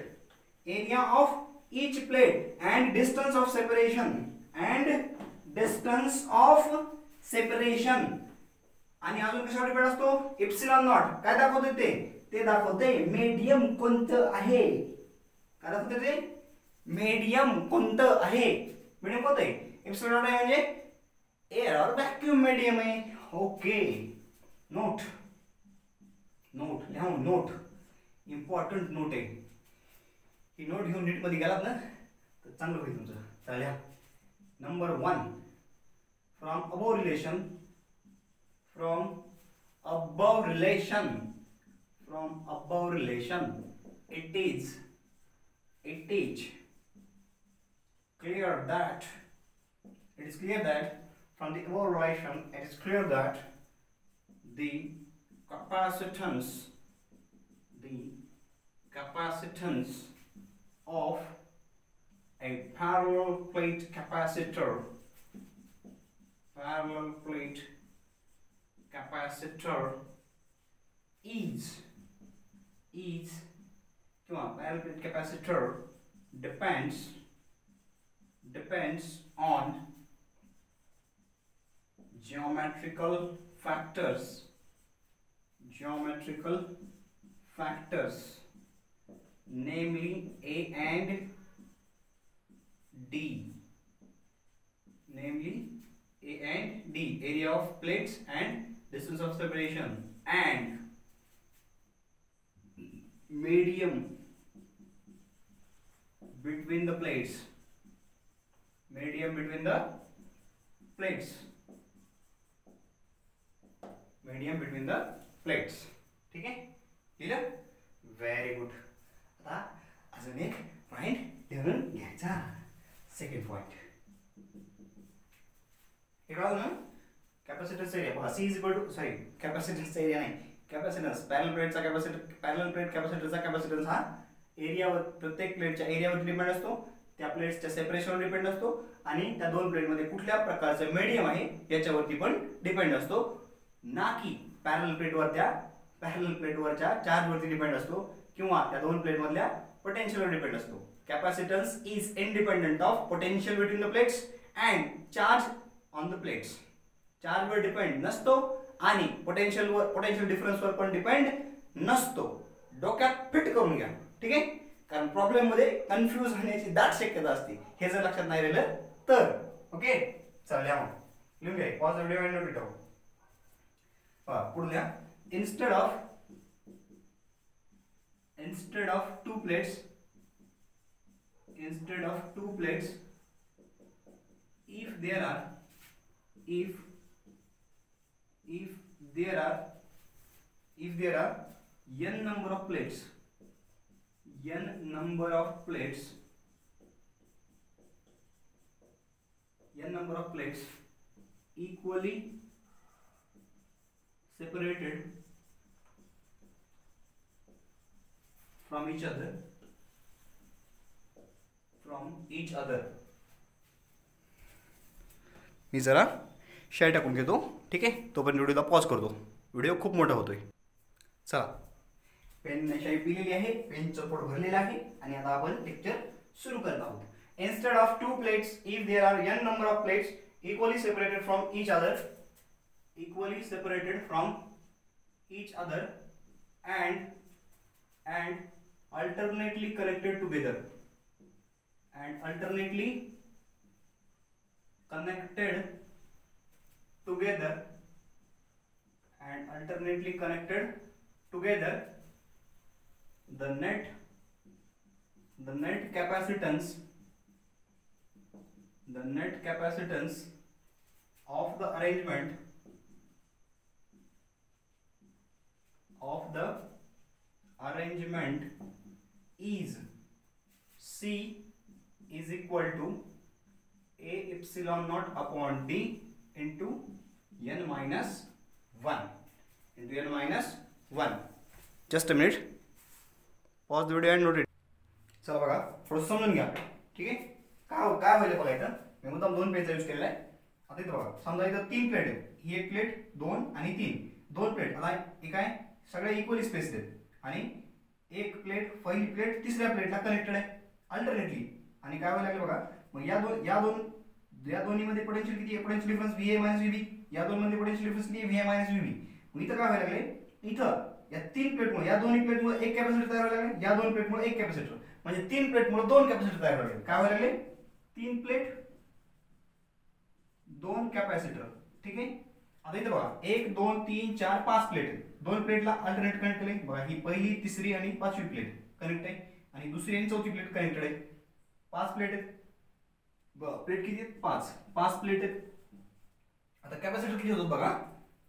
area of each plate and distance of separation, आणि अजून कशावर डिपेंड असतो. एप्सिलॉन नॉट काय दाखवते ते दाखवते मीडियम कोणतं आहे. काय दाखवते ते मीडियम कोणतं आहे. मीडियम कोणतं आहे. एप्सिलॉन नॉट आहे म्हणजे एअर और व्हॅक्यूम मीडियम आहे. ओके नोट लिहा. नोट इम्पॉर्टंट नोट आहे ही. नोट घेऊन नीट मध्ये गेलात ना तर चांगलं होईल तुमचं. चला number 1 from above relation it is clear that from the above relation it is clear that the capacitance of a parallel plate capacitor is parallel plate capacitor depends on geometrical factors namely A and D, area of plates and distance of separation, and medium between the plates. ठीक आहे लिहिलं. Very good. आता अजून एक point लिहून घ्यायचा. Second point हे कळलं ना. कॅपॅसिटन्स एरिया बघा. C is equal to capacitance area नाही कॅपॅसिटन्स. पॅरलल प्लेट कॅपॅसिटरचा कॅपॅसिटन्स हा एरियावर प्रत्येक प्लेटच्या एरियावर डिपेंड असतो. त्या प्लेट्सच्या सेपरेशनवर डिपेंड असतो आणि त्या दोन प्लेटमध्ये कुठल्या प्रकारचं मीडियम आहे याच्यावरती पण डिपेंड असतो. ना की पॅरलल प्लेटवरच्या चार्जवरती डिपेंड असतो किंवा त्या दोन प्लेट मधल्या पोटेन्शियलवर डिपेंड असतो. Capacitance is independent of potential between the plates and charge on the plates. चार्जवर डिपेंड नसतो आणि पोटेन्शियल डिफरन्सवर पण डिपेंड नसतो. डोक्यात फिट करून घ्या, ठीक आहे. कारण प्रॉब्लेम मध्ये कन्फ्यूज होण्याची दाट शक्यता असते, हे जर लक्षात नाही राहिलं तर. ओके, चल लिहा मग, लिहून घ्या. पॉज व्हिडिओ आणि नोट इट डाऊन. पुढे लिहा. instead of two plates, if there are n number of plates equally separated from each other. मी जरा शाई टाकून घेतो, ठीक आहे. तोपर्यंत व्हिडिओला पॉज करतो, व्हिडिओ खूप मोठा होतोय. चला, पेन शाई पिलेली आहे, पेनचं पोट भरलेलं आहे आणि आता आपण लेक्चर सुरू करत आहोत. Instead of two plates, if there are n number of plates equally separated from each other and alternately connected together, the net capacitance of the arrangement is C is equal to A epsilon naught upon D into n minus 1. Just a minute. Pause the video and note it. चला बघा, थोडं समजून घ्या, ठीक आहे. काय होईल बघा, इथं मी मुद्दाम 2 पेनचा यूज केलेला आहे. आता इथं बघा, समजा इथं 3 प्लेट आहेत. ही एक प्लेट, 2 आणि 3, 2 प्लेट. आता हे काय सगळे इक्वली स्पेस आहेत आणि एक प्लेट, पहिली प्लेट तिसऱ्या प्लेटला कनेक्टेड आहे अल्टरनेटली. आणि काय व्हायला लागलं बघा, मग या दोन्हीमध्ये पोटेन्शियल किती आहे? Potential difference VA - VB. या दोनमध्ये पोटेन्शियल डिफरन्स किती आहे? VA - VB. मग इथं काय व्हायला लागले, इथं या 3 प्लेटमुळे, या दोन्ही प्लेटमुळे एक कॅपॅसिटर तयार व्हायला लागले, या 2 प्लेटमुळे एक कॅपॅसिटर, म्हणजे 3 प्लेटमुळे 2 कॅपॅसिटर तयार व्हायला लागले. काय व्हायला लागले? 3 प्लेट 2 कॅपॅसिटर, ठीक आहे. आता इथं बघा, 1 2 3 4 5 प्लेट आहेत. 2 प्लेटला अल्टरनेट कनेक्ट केले बघा. ही पहिली, तिसरी आणि 5वी प्लेट कनेक्ट आहे आणि दुसरी आणि 4थी प्लेट कनेक्टेड आहे. 5 प्लेट आहेत. प्लेट किती आहेत? 5 प्लेट आहेत. आता कॅपॅसिटर किती होतो बघा.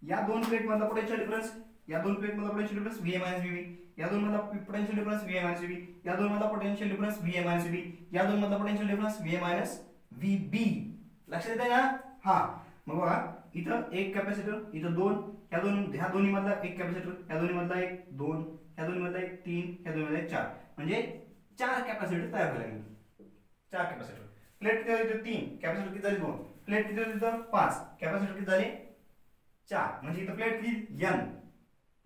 या 2 प्लेट मधला पोटेन्शियल डिफरन्स, या 2 प्लेट मधला पोटेन्शियल डिफरन्स VA - VB, या 2 मधला पोटेन्शियल डिफरन्स VA - VB, या 2 मधला पोटेन्शियल डिफरन्स VA - VB, या 2 मधला पोटेन्शियल डिफरन्स VA - VB. लक्षात येतंय ना? हा, मग बघा, इथं एक कॅपॅसिटर, इथं 2, ह्या दोन्ही मधला एक कॅपॅसिटर, ह्या दोन्ही मधला एक 2, ह्या दोन्ही मधला एक 3, ह्या दोन्ही मधला एक 4, म्हणजे 4 कॅपॅसिटर तयार व्हायला लागले. 4 कॅपॅसिटर. प्लेट किती झाली? 3. कॅपॅसिटर किती झाली? 2. प्लेट किती झाली? 5. कॅपॅसिटर किती झाले? 4. म्हणजे इथं प्लेट किती? n.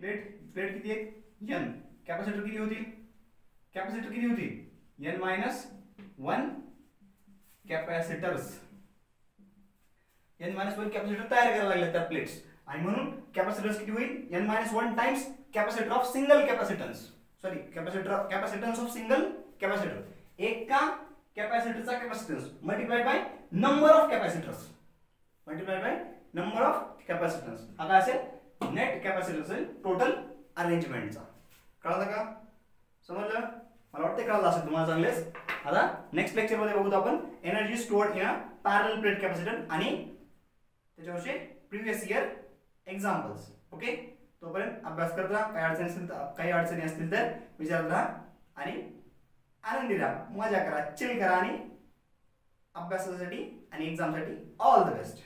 प्लेट किती आहे? n. कॅपॅसिटर किती होती? n - 1 capacitors. n - 1 कॅपॅसिटर तयार करायला लागले त्या प्लेट्स, आणि म्हणून कॅपॅसिटन्स किती होईल? n - 1 times capacitor of single capacitance. Sorry, capacitance of single capacitor. एका कॅपॅसिटरचा capacitance multiplied by number of capacitors. हा काय असेल? नेट कॅपॅसिटन्स असेल टोटल अरेंजमेंटचा. कळलं का? समजलं? मला वाटतं कळलं असेल तुम्हाला चांगलेच. आता नेक्स्ट लेक्चर मध्ये बघूत आपण energy stored in a parallel plate capacitor आणि त्याच्यावरचे प्रिव्हियस इयर एक्झाम्पल्स. ओके, तोपर्यंत अभ्यास करत राहा. काही अडचणी असतील तर विचारत राहा आणि आनंदी राहा, मजा करा, चिल करा आणि अभ्यासासाठी आणि एक्झामसाठी ऑल द बेस्ट.